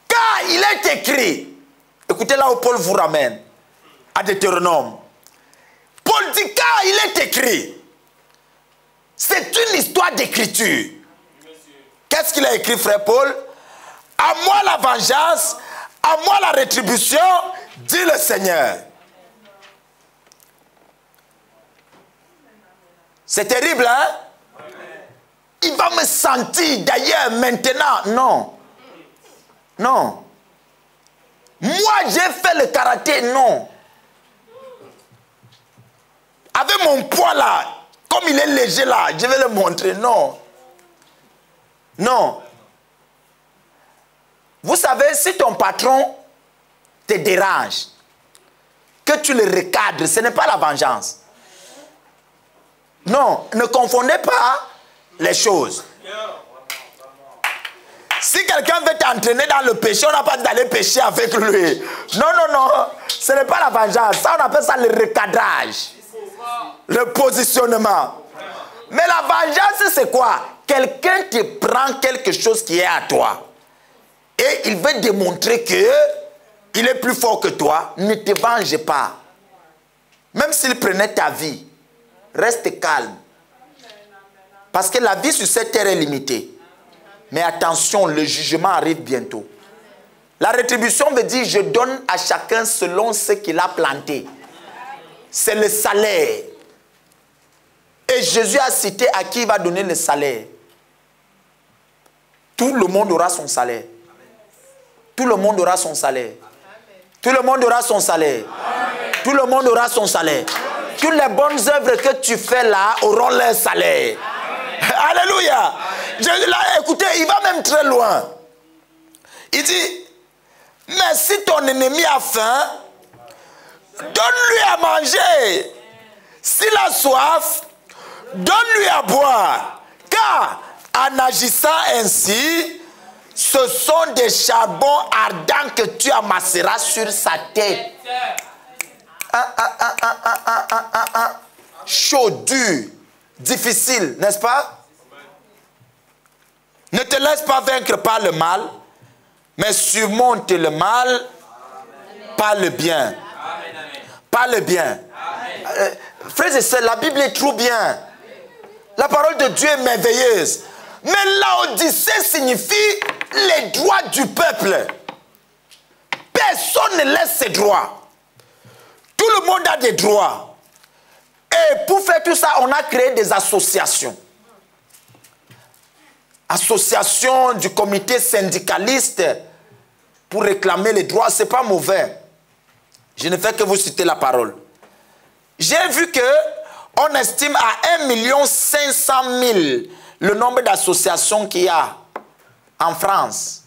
Car il est écrit, écoutez là où Paul vous ramène, à Deutéronome. Paul dit, car il est écrit, c'est une histoire d'écriture. Qu'est-ce qu'il a écrit, frère Paul? À moi la vengeance, à moi la rétribution, dit le Seigneur. C'est terrible, hein? Il va me sentir d'ailleurs maintenant. Non. Non. Moi, j'ai fait le karaté, non. Avec mon poids là, comme il est léger là, je vais le montrer, non. Non. Vous savez, si ton patron te dérange, que tu le recadres, ce n'est pas la vengeance. Non, ne confondez pas les choses. Si quelqu'un veut t'entraîner dans le péché, on n'a pas d'aller pécher avec lui. Non, non, non, ce n'est pas la vengeance. Ça, on appelle ça le recadrage. Le positionnement. Mais la vengeance, c'est quoi? Quelqu'un te prend quelque chose qui est à toi. Et il veut démontrer qu'il est plus fort que toi. Ne te venge pas. Même s'il prenait ta vie, reste calme. Parce que la vie sur cette terre est limitée. Mais attention, le jugement arrive bientôt. La rétribution veut dire, je donne à chacun selon ce qu'il a planté. C'est le salaire. Et Jésus a cité à qui il va donner le salaire. Tout le monde aura son salaire. Tout le monde aura son salaire. Tout le monde aura son salaire. Tout le monde aura son salaire. Toutes les bonnes œuvres que tu fais là auront leur salaire. Alléluia. Là, écoutez, il va même très loin. Il dit, mais si ton ennemi a faim, donne-lui à manger. S'il a soif, donne-lui à boire. Car en agissant ainsi, ce sont des charbons ardents que tu amasseras sur sa tête. Chaud, dur, difficile, n'est-ce pas? Ne te laisse pas vaincre par le mal, mais surmonte le mal par le bien. Par le bien. Frères et sœurs, la Bible est trop bien. La parole de Dieu est merveilleuse. Mais Laodicée signifie les droits du peuple. Personne ne laisse ses droits. Tout le monde a des droits. Et pour faire tout ça, on a créé des associations. Association du comité syndicaliste pour réclamer les droits, ce n'est pas mauvais. Je ne fais que vous citer la parole. J'ai vu qu'on estime à 1 500 000 le nombre d'associations qu'il y a en France.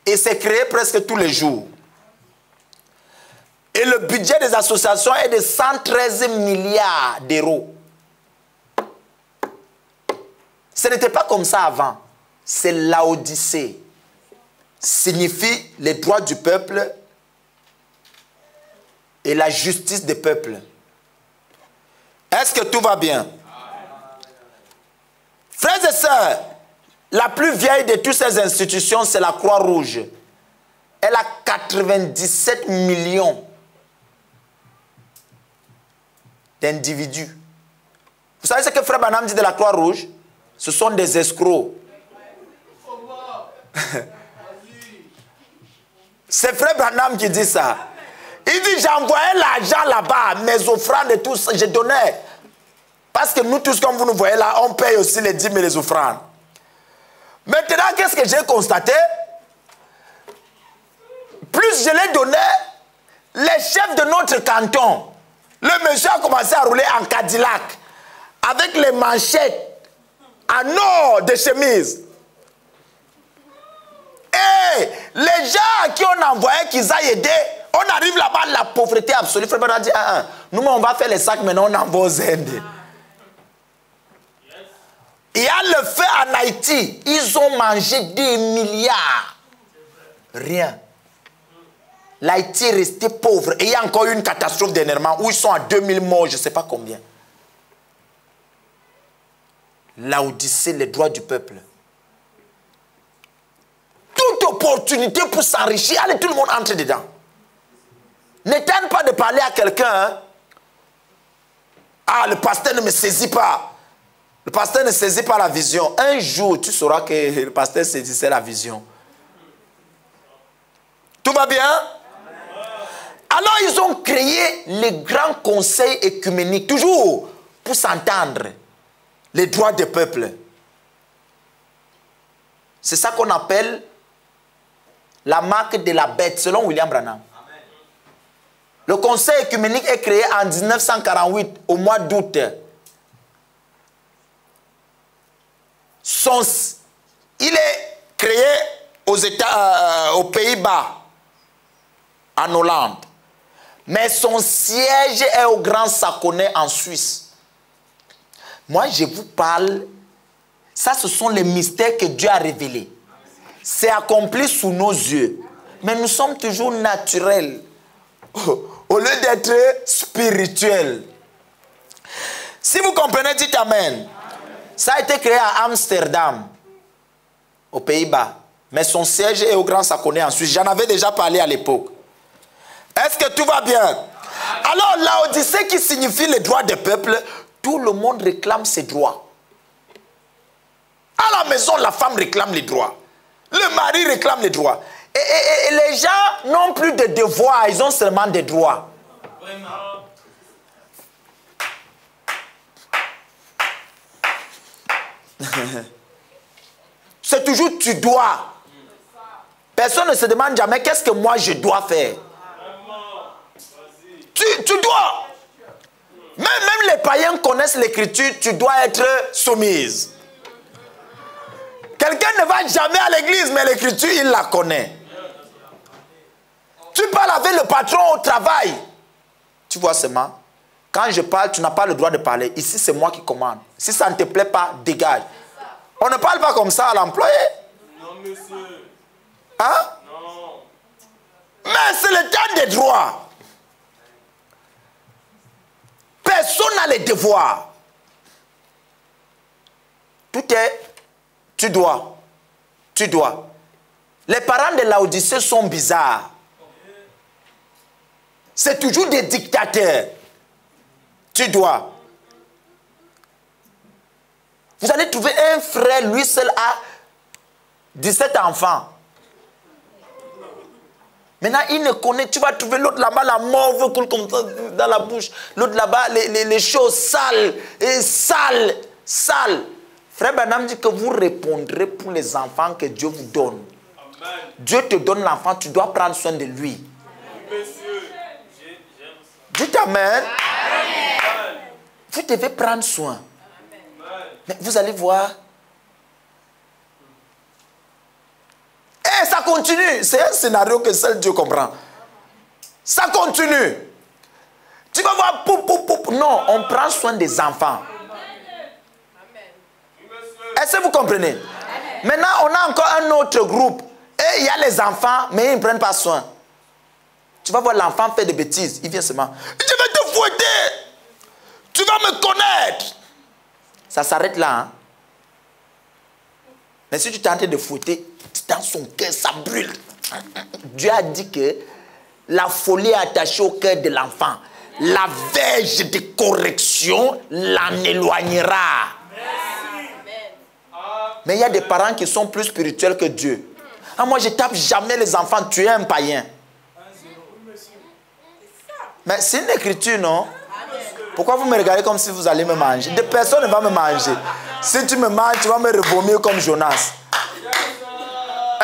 Et c'est créé presque tous les jours. Et le budget des associations est de 113 milliards d'euros. Ce n'était pas comme ça avant. C'est Laodicée. Signifie les droits du peuple et la justice des peuples. Est-ce que tout va bien? Frères et sœurs, la plus vieille de toutes ces institutions, c'est la Croix-Rouge. Elle a 97 millions d'individus. Vous savez ce que Frère Branham dit de la Croix-Rouge? Ce sont des escrocs. C'est Frère Branham qui dit ça. Il dit, j'envoyais l'argent là-bas, mes offrandes et tout ça, je donnais. Parce que nous tous, comme vous nous voyez là, on paye aussi les dîmes et les offrandes. Maintenant, qu'est-ce que j'ai constaté? Plus je les donnais, les chefs de notre canton, le monsieur a commencé à rouler en Cadillac, avec les manchettes en or de chemise. Et les gens à qui on envoyait qu'ils aillent aider, on arrive là-bas, la pauvreté absolue. Frère Bernard dit, nous, on va faire les sacs, maintenant on envoie aux Indes. Il y a le feu en Haïti. Ils ont mangé des milliards. Rien. l'Haïti est resté pauvre. Et il y a encore eu une catastrophe dernièrement où ils sont à 2000 morts, je ne sais pas combien. Laodicée, les droits du peuple. Toute opportunité pour s'enrichir, allez, tout le monde entre dedans. N'étonne pas de parler à quelqu'un. Hein? Ah, le pasteur ne me saisit pas. Le pasteur ne saisit pas la vision. Un jour, tu sauras que le pasteur saisissait la vision. Tout va bien? Alors, ils ont créé les grands conseils œcuméniques, toujours pour s'entendre. Les droits des peuples. C'est ça qu'on appelle la marque de la bête, selon William Branham. Le conseil œcuménique est créé en 1948, au mois d'août. Il est créé aux Pays-Bas, en Hollande. Mais son siège est au Grand Saconnet en Suisse. Moi, je vous parle, ça, ce sont les mystères que Dieu a révélés. C'est accompli sous nos yeux. Mais nous sommes toujours naturels, au lieu d'être spirituels. Si vous comprenez, dites Amen. Ça a été créé à Amsterdam, aux Pays-Bas. Mais son siège est au Grand Saconnet en Suisse. J'en avais déjà parlé à l'époque. Est-ce que tout va bien? Alors, Laodicée qui signifie les droits des peuples, tout le monde réclame ses droits. À la maison, la femme réclame les droits. Le mari réclame les droits. Et les gens n'ont plus de devoirs, ils ont seulement des droits. C'est toujours tu dois. Personne ne se demande jamais qu'est-ce que moi je dois faire. Tu dois. Même les païens connaissent l'écriture, tu dois être soumise. Quelqu'un ne va jamais à l'église, mais l'écriture, il la connaît. Tu parles avec le patron au travail. Tu vois seulement, quand je parle, tu n'as pas le droit de parler. Ici, c'est moi qui commande. Si ça ne te plaît pas, dégage. On ne parle pas comme ça à l'employé. Non, monsieur. Hein? Non. Mais c'est le temps des droits. Personne n'a les devoirs. Tout est, tu dois. Tu dois. Les parents de Laodicée sont bizarres. C'est toujours des dictateurs. Tu dois. Vous allez trouver un frère, lui seul a 17 enfants. Maintenant, il ne connaît, tu vas trouver l'autre là-bas, la mauve coule comme ça dans la bouche. L'autre là-bas, les choses sales, sales. Frère Branham dit que vous répondrez pour les enfants que Dieu vous donne. Amen. Dieu te donne l'enfant, tu dois prendre soin de lui. Monsieur. Dites Amen. Vous devez prendre soin. Mais vous allez voir. Et ça continue. C'est un scénario que seul Dieu comprend. Ça continue. Tu vas voir, non, on prend soin des enfants. Est-ce que vous comprenez? Maintenant, on a encore un autre groupe. Et il y a les enfants, mais ils ne prennent pas soin. Tu vas voir l'enfant faire des bêtises. Il vient seulement. Je vais te fouetter. Tu vas me connaître. Ça s'arrête là. Hein? Mais si tu t'es en train de fouetter, dans son cœur, ça brûle. Dieu a dit que la folie est attachée au cœur de l'enfant. La verge de correction l'en éloignera. Mais il y a des parents qui sont plus spirituels que Dieu. Ah, moi, je ne tape jamais les enfants. Tu es un païen. Mais c'est une écriture, non? Pourquoi vous me regardez comme si vous allez me manger? De personne ne va me manger. Si tu me manges, tu vas me revomir comme Jonas.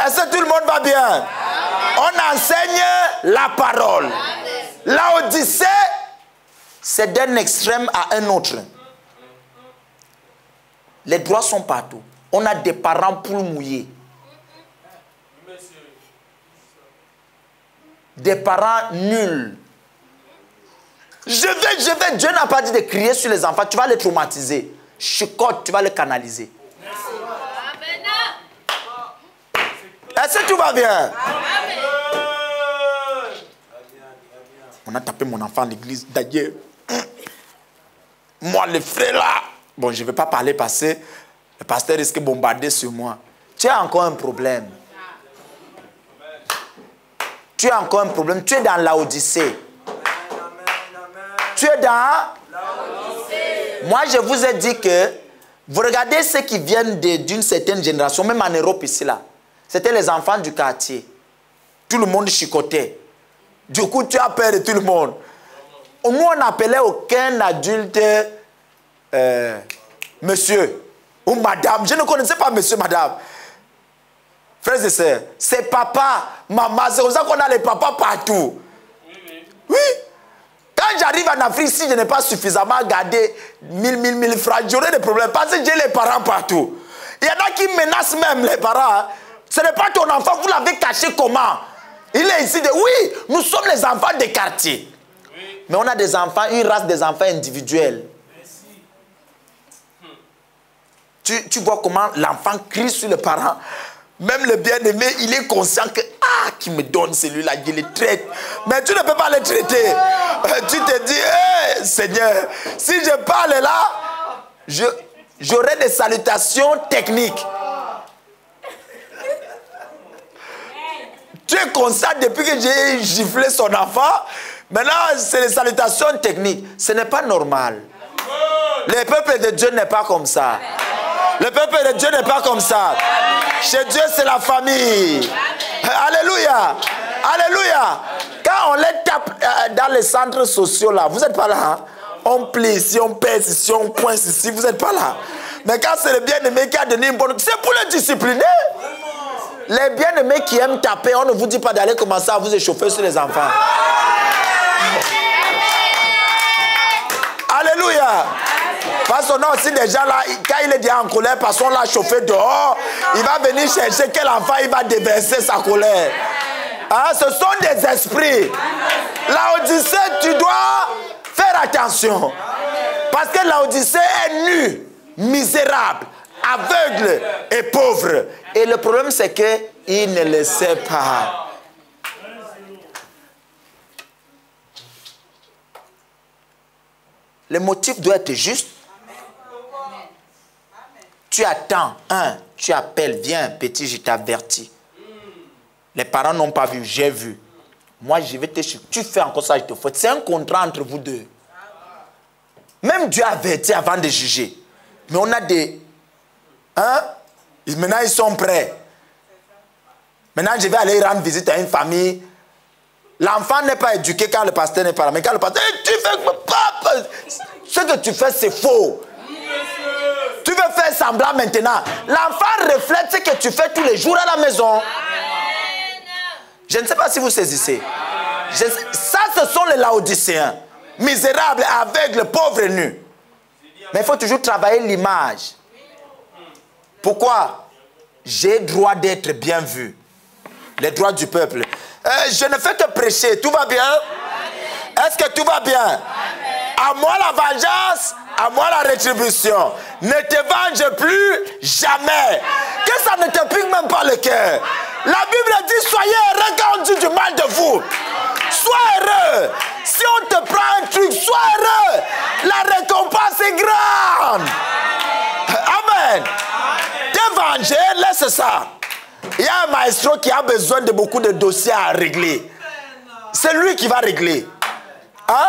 Est-ce que tout le monde va bien? On enseigne la parole. Laodicée, c'est d'un extrême à un autre. Les droits sont partout. On a des parents poules mouillés. Des parents nuls. Je vais. Dieu n'a pas dit de crier sur les enfants. Tu vas les traumatiser. Chicote, tu vas les canaliser. Est-ce que tout va bien? On a tapé mon enfant à l'église. D'ailleurs, moi, le frère là, bon, je ne vais pas parler parce que le pasteur risque de bombarder sur moi. Tu as encore un problème. Tu as encore un problème. Tu es dans l'Odyssée. Tu es dans l'Odyssée. Moi, je vous ai dit que vous regardez ceux qui viennent d'une certaine génération, même en Europe ici là. C'était les enfants du quartier. Tout le monde chicotait. Du coup, tu as peur de tout le monde. Nous, on n'appelait aucun adulte monsieur ou madame. Je ne connaissais pas monsieur, madame. Frères et sœurs, c'est papa, maman. C'est comme ça qu'on a les papas partout. Oui. Quand j'arrive en Afrique, si je n'ai pas suffisamment gardé 1000 francs, j'aurai des problèmes. Parce que j'ai les parents partout. Il y en a qui menacent même les parents. Ce n'est pas ton enfant, vous l'avez caché comment? Il est ici de... Oui, nous sommes les enfants des quartiers. Oui. Mais on a des enfants, une race des enfants individuels. Tu vois comment l'enfant crie sur le parent. Même le bien-aimé, il est conscient que... Ah, qui me donne celui-là, je le traite. Mais tu ne peux pas le traiter. Tu te dis, hey, Seigneur, si je parle là, j'aurai des salutations techniques. Tu es conscient depuis que j'ai giflé son enfant. Maintenant, c'est les salutations techniques. Ce n'est pas normal. Le peuple de Dieu n'est pas comme ça. Le peuple de Dieu n'est pas comme ça. Chez Dieu, c'est la famille. Alléluia. Alléluia. Quand on les tape dans les centres sociaux, là, vous n'êtes pas là. Hein? On plie ici, on pèse ici, on coince ici, vous n'êtes pas là. Mais quand c'est le bien-aimé qui a donné une bonne... C'est pour le discipliner. Les bien-aimés qui aiment taper, on ne vous dit pas d'aller commencer à vous échauffer sur les enfants. Alléluia. Parce qu'on a aussi des gens là, quand il est déjà en colère, parce qu'on l'a chauffé dehors, il va venir chercher quel enfant il va déverser sa colère. Hein? Ce sont des esprits. L'Odyssée, tu dois faire attention. Parce que l'Odyssée est nue, misérable, aveugle et pauvre. Et le problème, c'est qu'il ne le sait pas. Le motif doit être juste. Tu attends, tu appelles, viens, petit, je t'avertis. Les parents n'ont pas vu, j'ai vu. Moi, je vais te... Tu fais encore ça, je te fous. C'est un contrat entre vous deux. Même Dieu avertit avant de juger. Mais on a des... Maintenant, ils sont prêts. Maintenant, je vais aller rendre visite à une famille. L'enfant n'est pas éduqué quand le pasteur n'est pas là. Mais quand le pasteur... tu fais... Ce que tu fais, c'est faux. Tu veux faire semblant maintenant. L'enfant reflète ce que tu fais tous les jours à la maison. Je ne sais pas si vous saisissez. Ça, ce sont les Laodicéens. Misérables, aveugles, pauvres et nus. Mais il faut toujours travailler l'image. Pourquoi? J'ai droit d'être bien vu. Les droits du peuple. Je ne fais que prêcher. Tout va bien? Est-ce que tout va bien? À moi la vengeance, à moi la rétribution. Ne te venge plus jamais. Que ça ne te pique même pas le cœur. La Bible dit, soyez heureux quand on dit du mal de vous. Sois heureux. Si on te prend un truc, sois heureux. La récompense est grande. Amen. Te venger, laisse ça. Il y a un maestro qui a besoin de beaucoup de dossiers à régler. C'est lui qui va régler. Hein?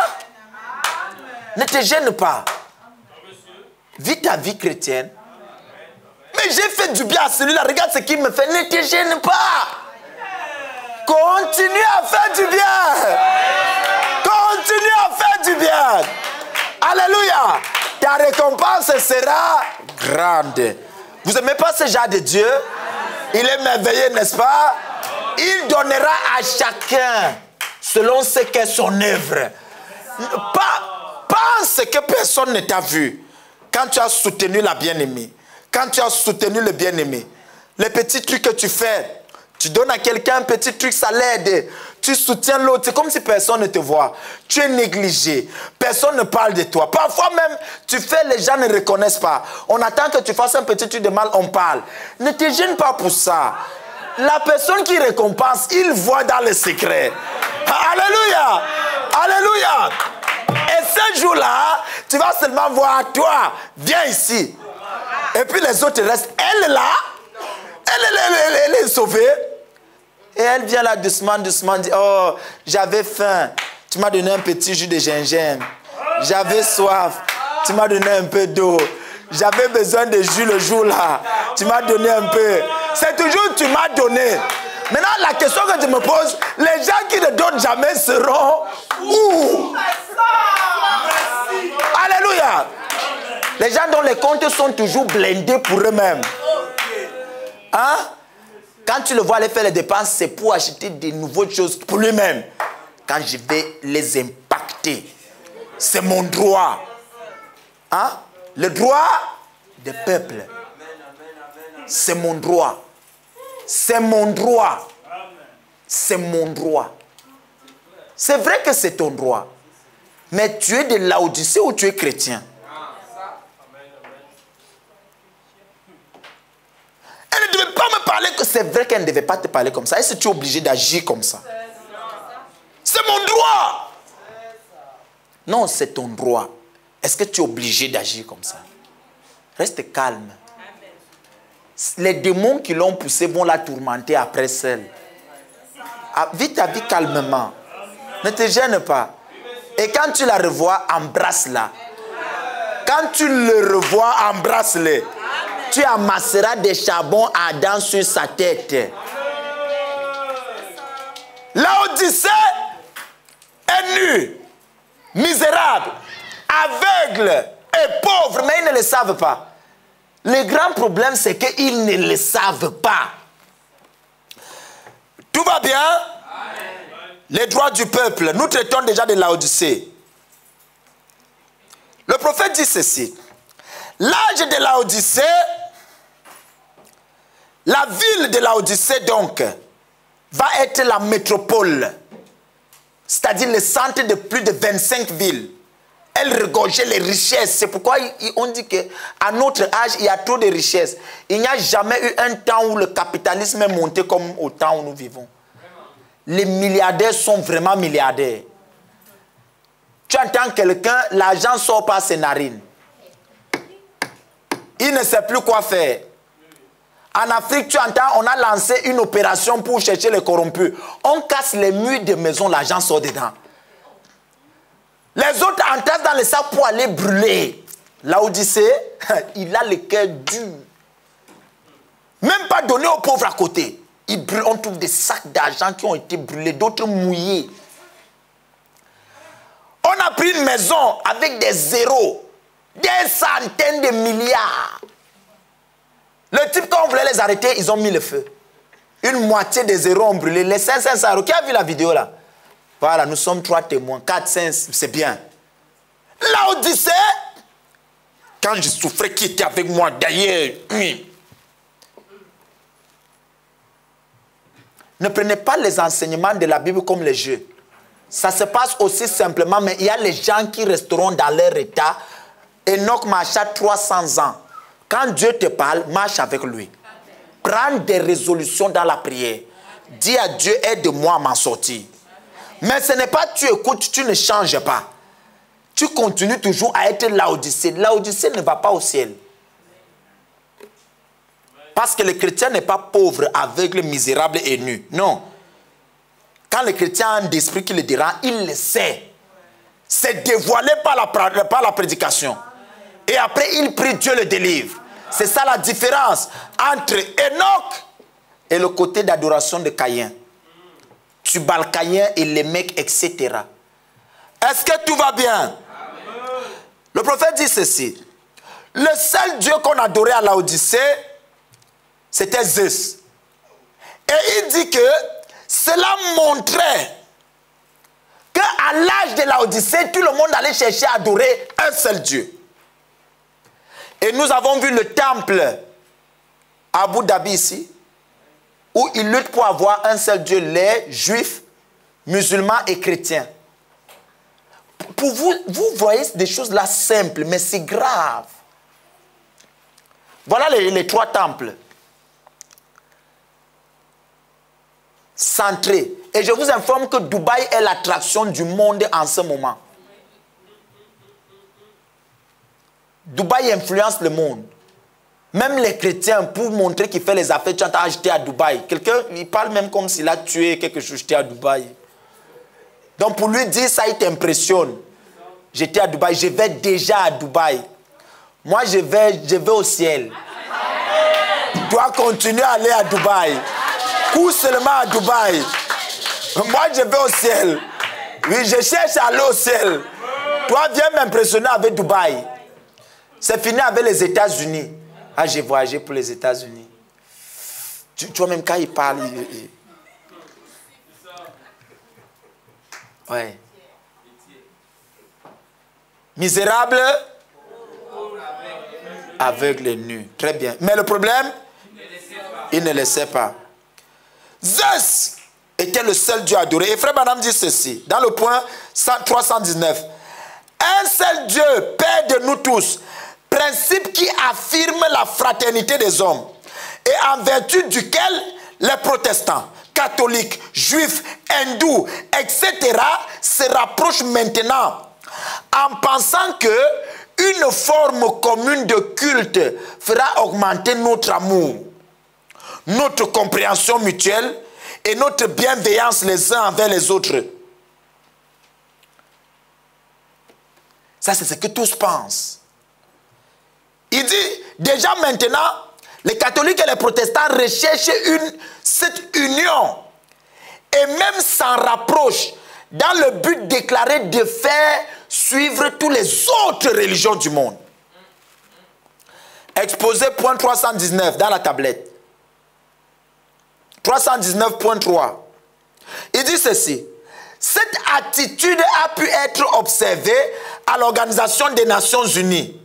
Ne te gêne pas. Vis ta vie chrétienne. Mais j'ai fait du bien à celui-là. Regarde ce qu'il me fait. Ne te gêne pas. Continue à faire du bien. Continue à faire du bien. Alléluia. Ta récompense sera grande. Vous n'aimez pas ce genre de Dieu? Il est merveilleux, n'est-ce pas? Il donnera à chacun selon ce qu'est son œuvre. Pense que personne ne t'a vu. Quand tu as soutenu la bien-aimée, quand tu as soutenu le bien-aimé, les petits trucs que tu fais, tu donnes à quelqu'un un petit truc, ça l'aide. Tu soutiens l'autre, c'est comme si personne ne te voit. Tu es négligé. Personne ne parle de toi. Parfois même, tu fais, les gens ne reconnaissent pas. On attend que tu fasses un petit truc de mal, on parle. Ne te gêne pas pour ça. la personne qui récompense, il voit dans le secret. Alléluia. Alléluia. Et ce jour-là, tu vas seulement voir, toi, viens ici. Et puis les autres restent. Elle est là. Elle est sauvée. Et elle vient là doucement, doucement, dit, oh, j'avais faim. Tu m'as donné un petit jus de gingembre. J'avais soif. Tu m'as donné un peu d'eau. J'avais besoin de jus le jour-là. Tu m'as donné un peu. C'est toujours tu m'as donné. Maintenant, la question que je me pose, les gens qui ne donnent jamais seront où? Alléluia. Les gens dont les comptes sont toujours blindés pour eux-mêmes. Hein? Quand tu le vois aller faire les dépenses, c'est pour acheter de nouvelles choses pour lui-même. Quand je vais les impacter, c'est mon droit. Hein? Le droit des peuples. C'est mon droit. C'est mon droit. C'est mon droit. C'est vrai que c'est ton droit. Mais tu es de Laodicée ou tu es chrétien? Elle ne devait pas me parler que c'est vrai qu'elle ne devait pas te parler comme ça. Est-ce que tu es obligé d'agir comme ça? C'est mon droit. Non, c'est ton droit. Est-ce que tu es obligé d'agir comme ça? Reste calme. Les démons qui l'ont poussé vont la tourmenter après seule. Vis ta vie calmement. Ne te gêne pas. Et quand tu la revois, embrasse-la. Quand tu le revois, embrasse-le. Tu amasseras des charbons ardents sur sa tête. Laodicée est nue, misérable, aveugle et pauvre, mais ils ne le savent pas. Le grand problème, c'est qu'ils ne le savent pas. Tout va bien? Les droits du peuple. Nous traitons déjà de Laodicée. Le prophète dit ceci. L'âge de Laodicée, la ville de Laodicée donc, va être la métropole. C'est-à-dire le centre de plus de 25 villes. Elle regorgeait les richesses. C'est pourquoi on dit qu'à notre âge, il y a trop de richesses. Il n'y a jamais eu un temps où le capitalisme est monté comme au temps où nous vivons. Les milliardaires sont vraiment milliardaires. Tu entends quelqu'un, l'argent sort par ses narines. Il ne sait plus quoi faire. En Afrique, tu entends, on a lancé une opération pour chercher les corrompus. On casse les murs de maison, l'argent sort dedans. Les autres entrent dans le sac pour aller brûler. Laodicée, il a le cœur dur. Même pas donné aux pauvres à côté. On trouve des sacs d'argent qui ont été brûlés, d'autres mouillés. On a pris une maison avec des zéros, des centaines de milliards. Le type, quand on voulait les arrêter, ils ont mis le feu. Une moitié des zéros ont brûlé. Les 500 euros. Qui a vu la vidéo là? Voilà, nous sommes 3 témoins. 4, 5, c'est bien. Laodicée, quand je souffrais, qui était avec moi d'ailleurs? Ne prenez pas les enseignements de la Bible comme les jeux. Ça se passe aussi simplement, mais il y a les gens qui resteront dans leur état. Enoch marcha 300 ans. Quand Dieu te parle, marche avec lui. Prends des résolutions dans la prière. Dis à Dieu, aide-moi à m'en sortir. Mais ce n'est pas tu écoutes, tu ne changes pas. Tu continues toujours à être Laodicée. Laodicée ne va pas au ciel. Parce que le chrétien n'est pas pauvre, aveugle, misérable et nu. Non. Quand le chrétien a un esprit qui le dérange, il le sait. C'est dévoilé par la prédication. Et après, il prie, Dieu le délivre. C'est ça la différence entre Enoch et le côté d'adoration de Caïn. Tubal Caïn et les mecs, etc. Est-ce que tout va bien? Le prophète dit ceci. Le seul Dieu qu'on adorait à Laodicée, c'était Zeus. Et il dit que cela montrait qu'à l'âge de Laodicée, tout le monde allait chercher à adorer un seul Dieu. Et nous avons vu le temple à Abu Dhabi ici, où ils luttent pour avoir un seul Dieu, les juifs, musulmans et chrétiens. Pour vous, vous voyez des choses là simples, mais c'est grave. Voilà les 3 temples. centré. Et je vous informe que Dubaï est l'attraction du monde en ce moment. Dubaï influence le monde. Même les chrétiens, pour montrer qu'il fait les affaires, tu as j'étais à Dubaï. Quelqu'un, il parle même comme s'il a tué quelque chose, j'étais à Dubaï. Donc pour lui dire ça, il t'impressionne. J'étais à Dubaï, je vais déjà à Dubaï. Moi, je vais au ciel. Tu dois continuer à aller à Dubaï. Cours seulement à Dubaï. Moi, je vais au ciel. Oui, je cherche à aller au ciel. Toi, viens m'impressionner avec Dubaï. C'est fini avec les États-Unis. Ah, j'ai voyagé pour les États-Unis. Tu vois, même quand il parle, ouais. Misérable, aveugle, nu. Très bien. Mais le problème, il ne le sait pas. Zeus était le seul Dieu adoré. Et Frère Branham dit ceci, dans le point 319. Un seul Dieu, Père de nous tous, principe qui affirme la fraternité des hommes, et en vertu duquel les protestants, catholiques, juifs, hindous, etc. se rapprochent maintenant en pensant que une forme commune de culte fera augmenter notre amour, notre compréhension mutuelle et notre bienveillance les uns envers les autres. Ça, c'est ce que tous pensent. Il dit, déjà maintenant, les catholiques et les protestants recherchent cette union et même s'en rapprochent dans le but déclaré de faire suivre toutes les autres religions du monde. Exposé point 319 dans la tablette. 319.3. Il dit ceci. Cette attitude a pu être observée à l'Organisation des Nations Unies.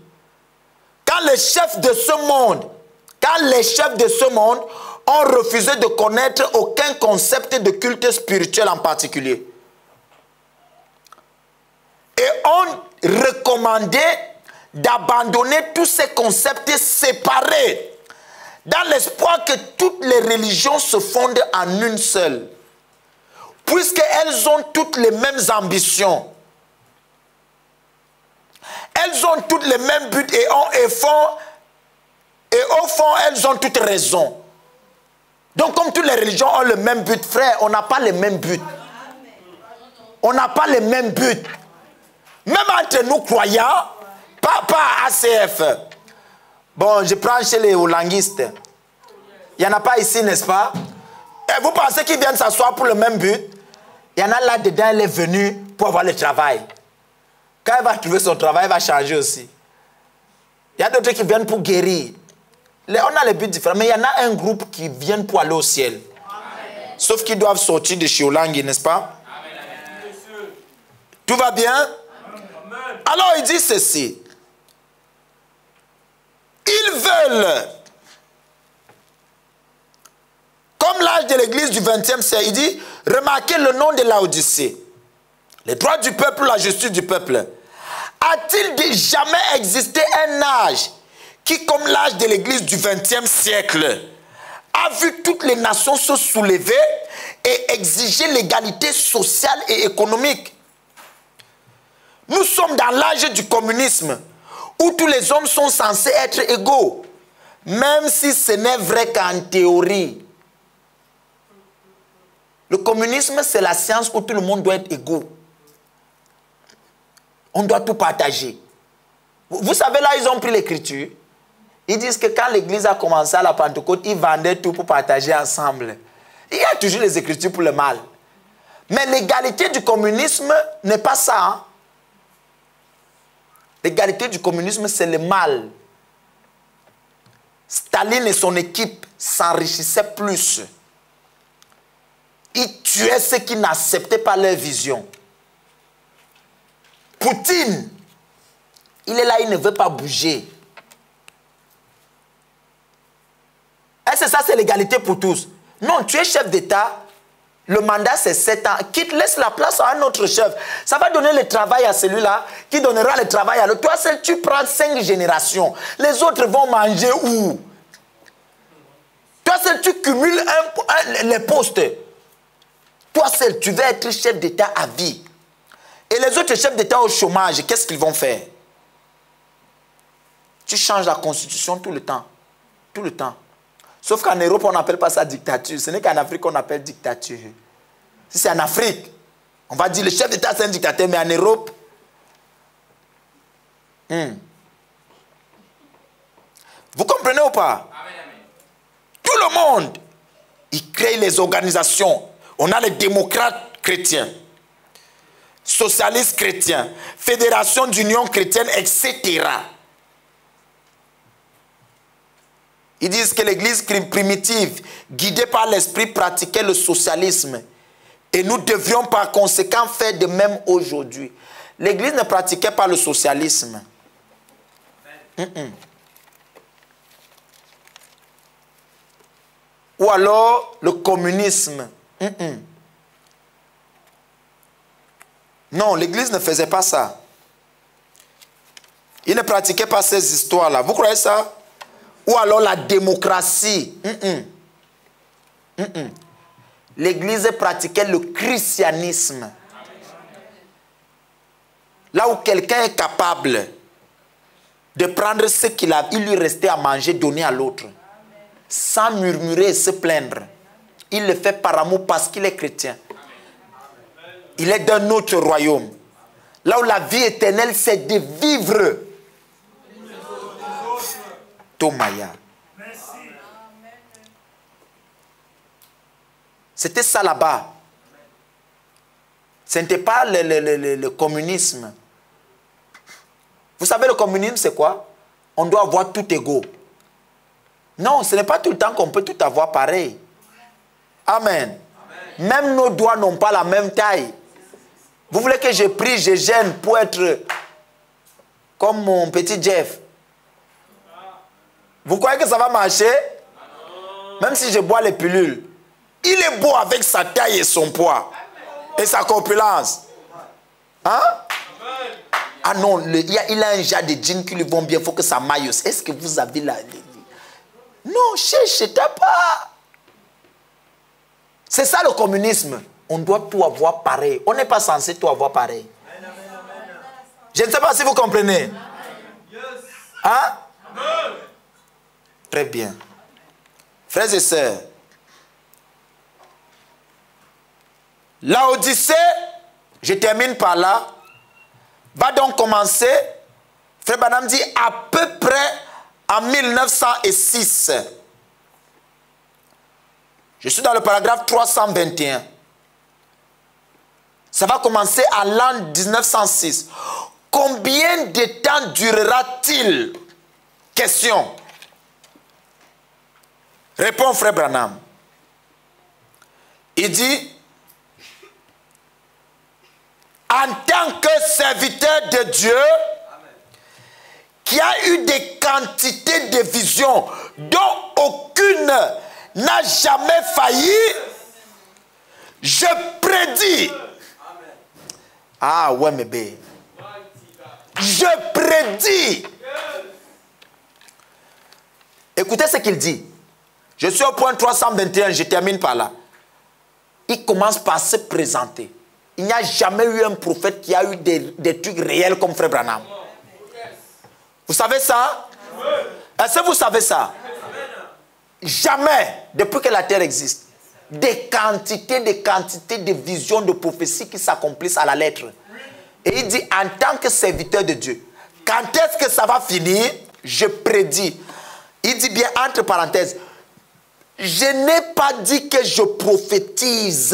Quand les chefs de ce monde ont refusé de connaître aucun concept de culte spirituel en particulier. Et ont recommandé d'abandonner tous ces concepts séparés dans l'espoir que toutes les religions se fondent en une seule. Puisqu'elles ont toutes les mêmes ambitions. Elles ont toutes les mêmes buts et au fond, elles ont toutes raison. Donc, comme toutes les religions ont le même but, frère, on n'a pas les mêmes buts. On n'a pas les mêmes buts. Même entre nous croyants, pas ACF. Bon, je prends chez les holanguistes. Il n'y en a pas ici, n'est-ce pas? Et vous pensez qu'ils viennent s'asseoir pour le même but? Il y en a là-dedans, elle est venue pour avoir le travail. Quand elle va trouver son travail, elle va changer aussi. Il y a d'autres qui viennent pour guérir. On a les buts différents, mais il y en a un groupe qui viennent pour aller au ciel. Amen. Sauf qu'ils doivent sortir de chez Olangui, n'est-ce pas? Amen. Tout va bien? Amen. Alors il dit ceci. Ils veulent, comme l'âge de l'église du 20e siècle, il dit, remarquez le nom de Laodicée. Les droits du peuple, la justice du peuple. A-t-il jamais existé un âge qui, comme l'âge de l'église du 20e siècle, a vu toutes les nations se soulever et exiger l'égalité sociale et économique? Nous sommes dans l'âge du communisme, où tous les hommes sont censés être égaux, même si ce n'est vrai qu'en théorie. Le communisme, c'est la science où tout le monde doit être égaux. On doit tout partager. Vous savez, là, ils ont pris l'écriture. Ils disent que quand l'église a commencé à la Pentecôte, ils vendaient tout pour partager ensemble. Il y a toujours les écritures pour le mal. Mais l'égalité du communisme n'est pas ça. Hein? L'égalité du communisme, c'est le mal. Staline et son équipe s'enrichissaient plus. Ils tuaient ceux qui n'acceptaient pas leur vision. Poutine, il est là, il ne veut pas bouger. Est-ce que ça, c'est l'égalité pour tous? Non, tu es chef d'État, le mandat c'est 7 ans. Quitte, laisse la place à un autre chef. Ça va donner le travail à celui-là, qui donnera le travail à l'autre. Toi seul, tu prends 5 générations. Les autres vont manger où? Toi seul, tu cumules les postes. Toi seul, tu veux être chef d'État à vie. Et les autres chefs d'État au chômage, qu'est-ce qu'ils vont faire? Tu changes la constitution tout le temps. Tout le temps. Sauf qu'en Europe, on n'appelle pas ça dictature. Ce n'est qu'en Afrique qu'on appelle dictature. Si c'est en Afrique, on va dire le chef d'État c'est un dictateur, mais en Europe, vous comprenez ou pas? Tout le monde, il crée les organisations. On a les démocrates chrétiens, socialistes chrétiens, fédération d'union chrétienne, etc. Ils disent que l'église primitive, guidée par l'esprit, pratiquait le socialisme. Et nous devrions par conséquent faire de même aujourd'hui. L'église ne pratiquait pas le socialisme. Ou alors le communisme. Non, l'église ne faisait pas ça. Il ne pratiquait pas ces histoires-là. Vous croyez ça? Ou alors la démocratie. L'église pratiquait le christianisme. Là où quelqu'un est capable de prendre ce qu'il a, il lui restait à manger, donner à l'autre. Sans murmurer et se plaindre. Il le fait par amour parce qu'il est chrétien. Il est d'un autre royaume. Là où la vie éternelle, c'est de vivre. Tomaya. C'était ça là-bas. Ce n'était pas le communisme. Vous savez, le communisme, c'est quoi? On doit avoir tout égaux. Non, ce n'est pas tout le temps qu'on peut tout avoir pareil. Amen. Même nos doigts n'ont pas la même taille. Vous voulez que je prie, je gêne pour être comme mon petit Jeff? Vous croyez que ça va marcher? Même si je bois les pilules. Il est beau avec sa taille et son poids. Et sa corpulence. Hein? Ah non, il a un genre de jeans qui lui vont bien. Il faut que ça maille. Est-ce que vous avez la... Non, cherchez pas. C'est ça le communisme. On doit tout avoir pareil. On n'est pas censé tout avoir pareil. Je ne sais pas si vous comprenez. Hein? Très bien. Frères et sœurs, l'Odyssée, je termine par là, va donc commencer, Frère Branham dit, à peu près en 1906. Je suis dans le paragraphe 321. Ça va commencer à l'an 1906. Combien de temps durera-t-il? Question. Répond Frère Branham. Il dit, en tant que serviteur de Dieu, qui a eu des quantités de visions dont aucune n'a jamais failli, je prédis. Ah ouais, mais bé. Je prédis. Écoutez ce qu'il dit. Je suis au point 321, je termine par là. Il commence par se présenter. Il n'y a jamais eu un prophète qui a eu des trucs réels comme Frère Branham. Vous savez ça? Est-ce que vous savez ça? Jamais, depuis que la terre existe, des quantités de visions, de prophéties qui s'accomplissent à la lettre. Et il dit, en tant que serviteur de Dieu, quand est-ce que ça va finir? Je prédis. Il dit bien, entre parenthèses, je n'ai pas dit que je prophétise.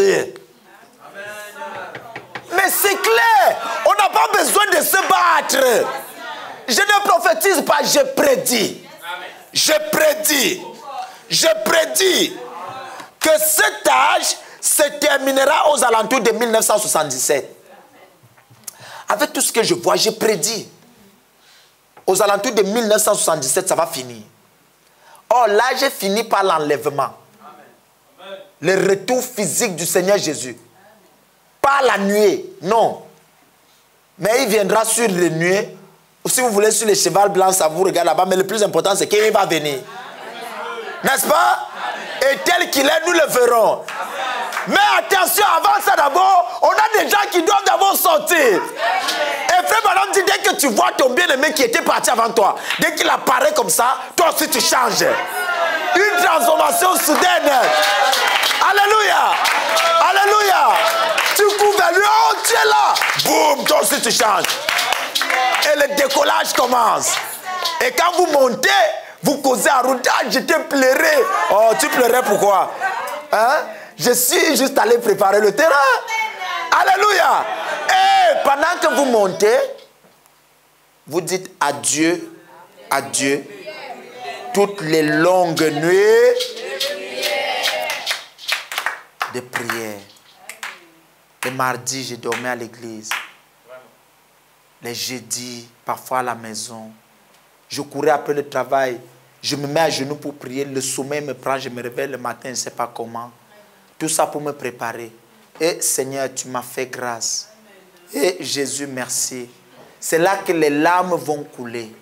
Mais c'est clair, on n'a pas besoin de se battre. Je ne prophétise pas, je prédis. Je prédis. Je prédis que cet âge se terminera aux alentours de 1977. Avec tout ce que je vois, je prédis. Aux alentours de 1977, ça va finir. Or, l'âge finit par l'enlèvement. Le retour physique du Seigneur Jésus. Pas la nuée, non. Mais il viendra sur les nuées. Ou si vous voulez, sur les chevals blancs, ça vous regarde là-bas. Mais le plus important, c'est qu'il va venir. N'est-ce pas? Et tel qu'il est, nous le verrons. Mais attention, avant ça d'abord, on a des gens qui doivent d'abord sortir. Et frère Branham dit, dès que tu vois ton bien-aimé qui était parti avant toi, dès qu'il apparaît comme ça, toi aussi tu changes. Une transformation soudaine. Alléluia. Alléluia. Tu couvres vers lui, oh tu es là. Boum, toi aussi tu changes. Et le décollage commence. Et quand vous montez, vous causez à route, ah, je te pleurais. Oh, tu pleurais pourquoi? Hein? Je suis juste allé préparer le terrain. Alléluia. Et pendant que vous montez, vous dites adieu, adieu. Toutes les longues nuits de prière. Le mardi, je dormais à l'église. Les jeudis, parfois à la maison. Je courais après le travail. Je me mets à genoux pour prier. Le sommeil me prend. Je me réveille le matin, je ne sais pas comment. Tout ça pour me préparer. Et Seigneur, tu m'as fait grâce. Et Jésus, merci. C'est là que les larmes vont couler.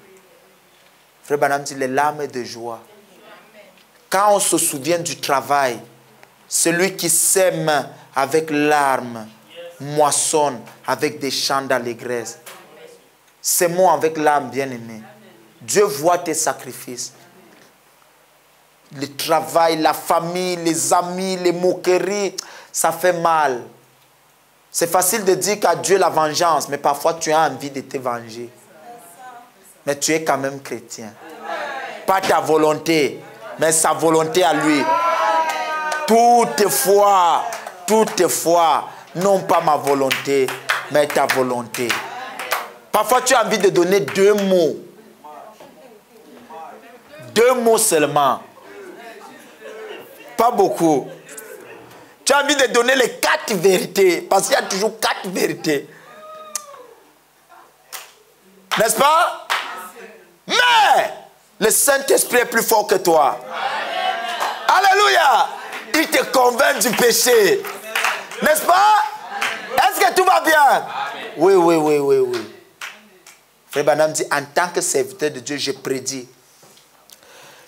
Frère Branham dit les larmes de joie. Quand on se souvient du travail, celui qui sème avec larmes moissonne avec des chants d'allégresse. Sèmons avec l'âme, bien-aimé. Dieu voit tes sacrifices. Le travail, la famille, les amis, les moqueries, ça fait mal. C'est facile de dire qu'à Dieu la vengeance, mais parfois tu as envie de te venger. Mais tu es quand même chrétien. Pas ta volonté, mais sa volonté à lui. Toutefois, non pas ma volonté, mais ta volonté. Parfois tu as envie de donner 2 mots. 2 mots seulement. Pas beaucoup. Tu as envie de donner les 4 vérités. Parce qu'il y a toujours 4 vérités. N'est-ce pas? Mais le Saint-Esprit est plus fort que toi. Alléluia. Il te convainc du péché. N'est-ce pas? Est-ce que tout va bien? Oui. Frère Branham dit, en tant que serviteur de Dieu, je prédis.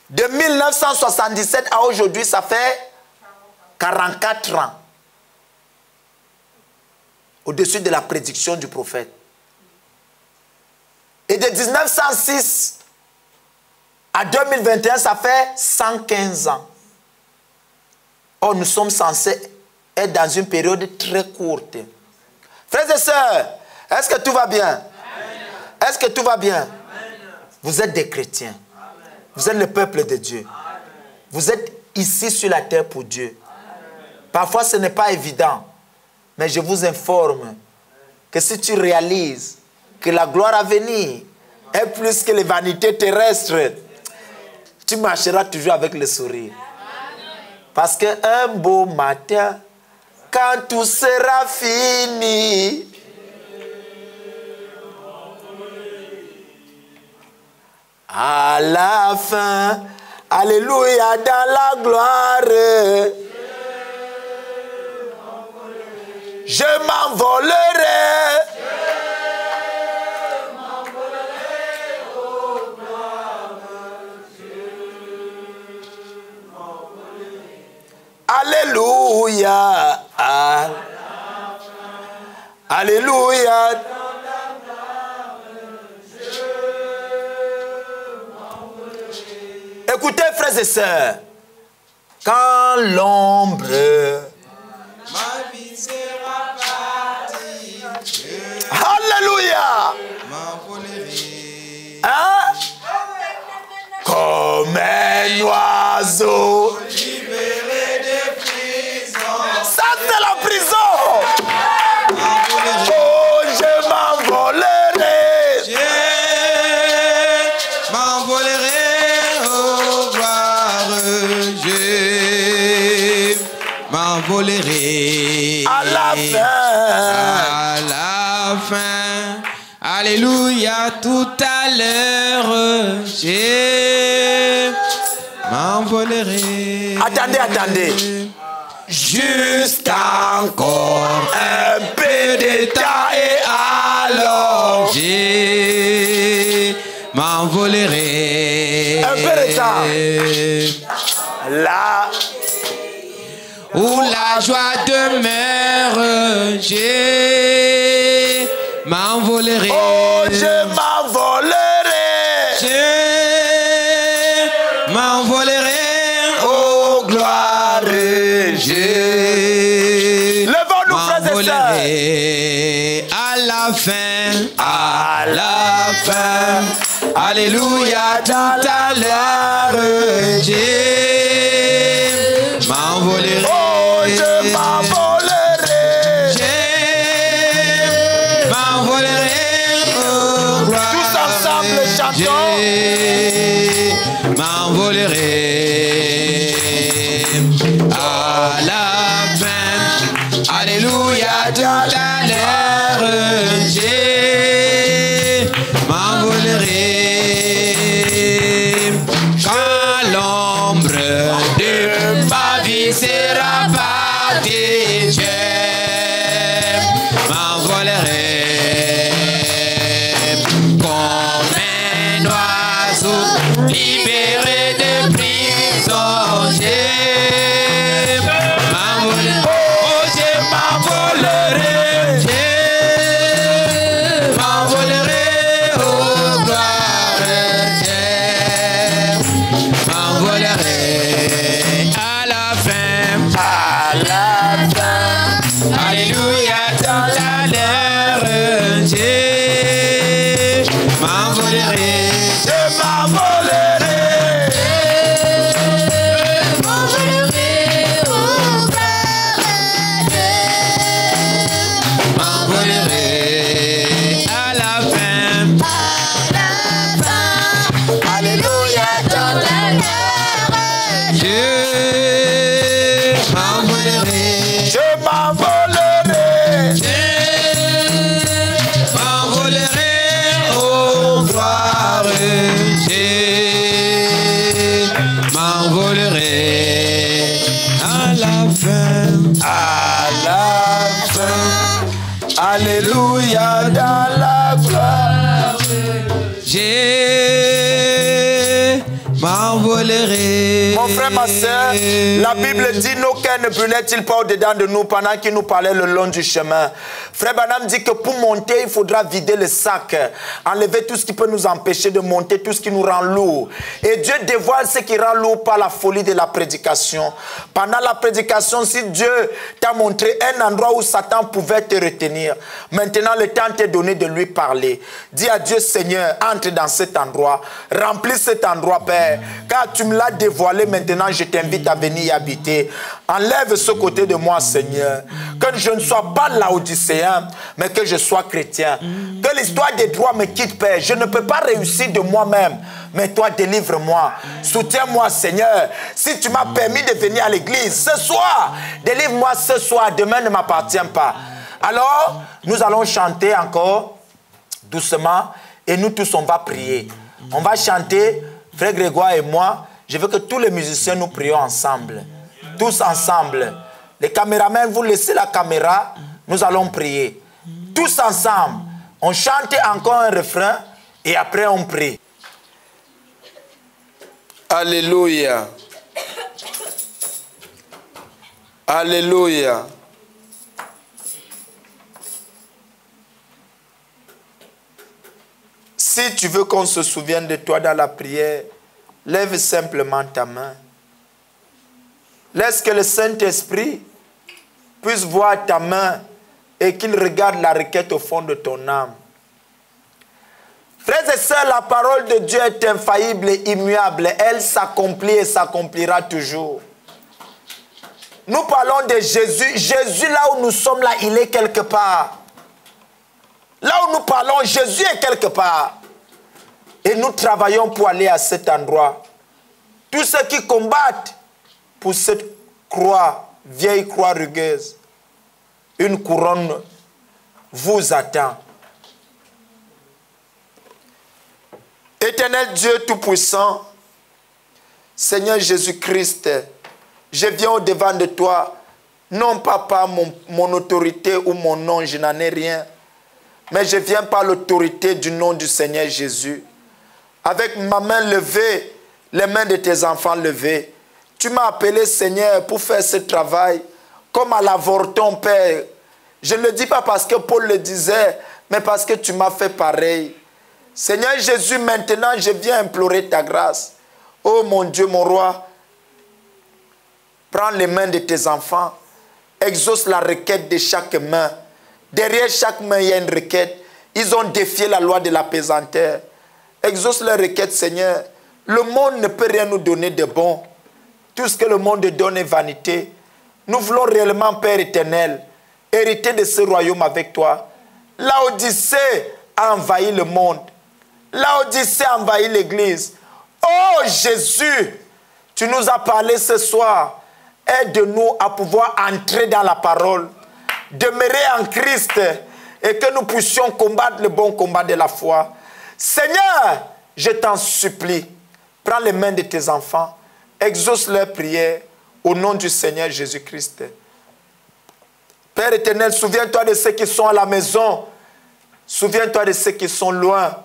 De 1977 à aujourd'hui, ça fait 44 ans. Au-dessus de la prédiction du prophète. Et de 1906 à 2021, ça fait 115 ans. Or, nous sommes censés être dans une période très courte. Frères et sœurs, est-ce que tout va bien? Est-ce que tout va bien? Vous êtes des chrétiens. Vous êtes le peuple de Dieu. Vous êtes ici sur la terre pour Dieu. Parfois, ce n'est pas évident. Mais je vous informe que si tu réalises que la gloire à venir est plus que les vanités terrestres, tu marcheras toujours avec le sourire. Parce qu'un beau matin, quand tout sera fini, à la fin, alléluia, dans la gloire, je m'envolerai. Alléluia. Alléluia. Écoutez, frères et sœurs, quand l'ombre, ma vie sera partie, alléluia, m'envolerai. hein? Comme un oiseau, Libéré de prison, ça c'est la prison. Oh, je m'envolerai. je m'envolerai au gloire, je m'envolerai À la fin. à la fin. Alléluia, tout à l'heure, je m'envolerai. Attendez. Juste encore Un peu de temps et alors. je m'envolerai. Un peu de temps. Là. où la joie demeure, je m'envolerai. Oh, je m'envolerai. Je m'envolerai, oh gloire, je Levons-nous, frères et sœurs. m'envolerai à la fin, à la fin. Alléluia, tout à l'heure, je m'envolerai. Oh, je m'envolerai. Je m'envolerai, oh gloire. Tous ensemble, chantons. Je m'envolerai à la fin. Alléluia, tout à l'heure, je m'envolerai. Quand l'ombre de ma vie sera partie, je m'envolerai comme un oiseau libéré de prison. Je m'envolerai. Oh, je m'envolerai. Je m'envolerai, oh gloire. Je m'envolerai à la fin. À la fin. Alléluia, dans la l'heure. Je m'envolerai. Je m'envolerai. M'envolerai à la fin. Alléluia, dans la Je m'envolerai. je m'envolerai. Je m'envolerai, oh gloire. Je m'envolerai à la fin. À la fin. Alléluia, dans la gloire. Je m'envolerai. Mon frère, ma soeur, la Bible dit nos cœurs ne brûlaient-ils pas au-dedans de nous pendant qu'il nous parlait le long du chemin. Frère Branham dit que pour monter, il faudra vider le sac, enlever tout ce qui peut nous empêcher de monter, tout ce qui nous rend lourd. Et Dieu dévoile ce qui rend lourd par la folie de la prédication. Pendant la prédication, si Dieu t'a montré un endroit où Satan pouvait te retenir, maintenant le temps t'est donné de lui parler. Dis à Dieu, Seigneur, entre dans cet endroit, remplis cet endroit, Père, car tu me l'as dévoilé, maintenant je t'invite à venir y habiter. Enlève ce côté de moi, Seigneur, que je ne sois pas laodicéen, mais que je sois chrétien. Que l'histoire des droits me quitte, Père. Je ne peux pas réussir de moi-même, mais toi, délivre-moi. Soutiens-moi, Seigneur. Si tu m'as permis de venir à l'église ce soir, délivre-moi ce soir. Demain ne m'appartient pas. Alors, nous allons chanter encore doucement et nous tous, on va prier. On va chanter, Frère Grégoire et moi. Je veux que tous les musiciens nous prions ensemble. Tous ensemble. Les caméramans, vous laissez la caméra. Nous allons prier. Tous ensemble. On chante encore un refrain et après on prie. Alléluia. Alléluia. Si tu veux qu'on se souvienne de toi dans la prière, lève simplement ta main. Laisse que le Saint-Esprit puisse voir ta main et qu'il regarde la requête au fond de ton âme. Frères et sœurs, la parole de Dieu est infaillible et immuable. Elle s'accomplit et s'accomplira toujours. Nous parlons de Jésus. Jésus, là où nous sommes, là, il est quelque part. Là où nous parlons, Jésus est quelque part. Et nous travaillons pour aller à cet endroit. Tous ceux qui combattent pour cette croix, vieille croix rugueuse, une couronne vous attend. Éternel Dieu Tout-Puissant, Seigneur Jésus-Christ, je viens au-devant de toi, non pas par mon autorité ou mon nom, je n'en ai rien, mais je viens par l'autorité du nom du Seigneur Jésus. Avec ma main levée, les mains de tes enfants levées, tu m'as appelé, Seigneur, pour faire ce travail, comme à l'avorton, Père. Je ne le dis pas parce que Paul le disait, mais parce que tu m'as fait pareil. Seigneur Jésus, maintenant, je viens implorer ta grâce. Oh mon Dieu, mon roi, prends les mains de tes enfants, exauce la requête de chaque main. Derrière chaque main, il y a une requête. Ils ont défié la loi de la pesanteur. Exauce leur requête, Seigneur. Le monde ne peut rien nous donner de bon. Tout ce que le monde donne est vanité. Nous voulons réellement, Père éternel, hériter de ce royaume avec toi. L'Odyssée a envahi le monde. L'Odyssée a envahi l'Église. Oh Jésus, tu nous as parlé ce soir. Aide-nous à pouvoir entrer dans la parole, demeurer en Christ et que nous puissions combattre le bon combat de la foi. Seigneur, je t'en supplie, prends les mains de tes enfants, exauce leurs prières au nom du Seigneur Jésus-Christ. Père éternel, souviens-toi de ceux qui sont à la maison, souviens-toi de ceux qui sont loin.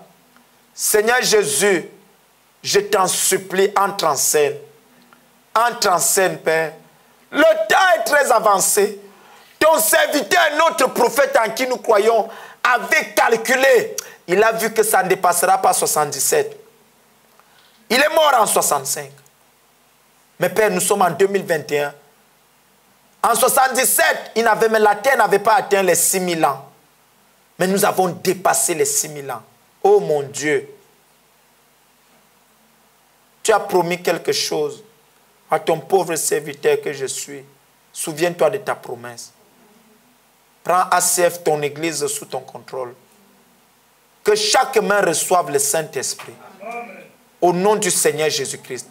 Seigneur Jésus, je t'en supplie, entre en scène. Entre en scène, Père. Le temps est très avancé. Ton serviteur, notre prophète en qui nous croyons, avait calculé. Il a vu que ça ne dépassera pas 77. Il est mort en 65. Mais Père, nous sommes en 2021. En 77, la terre n'avait pas atteint les 6000 ans. Mais nous avons dépassé les 6000 ans. Oh mon Dieu. Tu as promis quelque chose à ton pauvre serviteur que je suis. Souviens-toi de ta promesse. Prends ACF, ton église, sous ton contrôle. Que chaque main reçoive le Saint-Esprit. Au nom du Seigneur Jésus-Christ.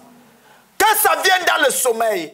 Que ça vienne dans le sommeil.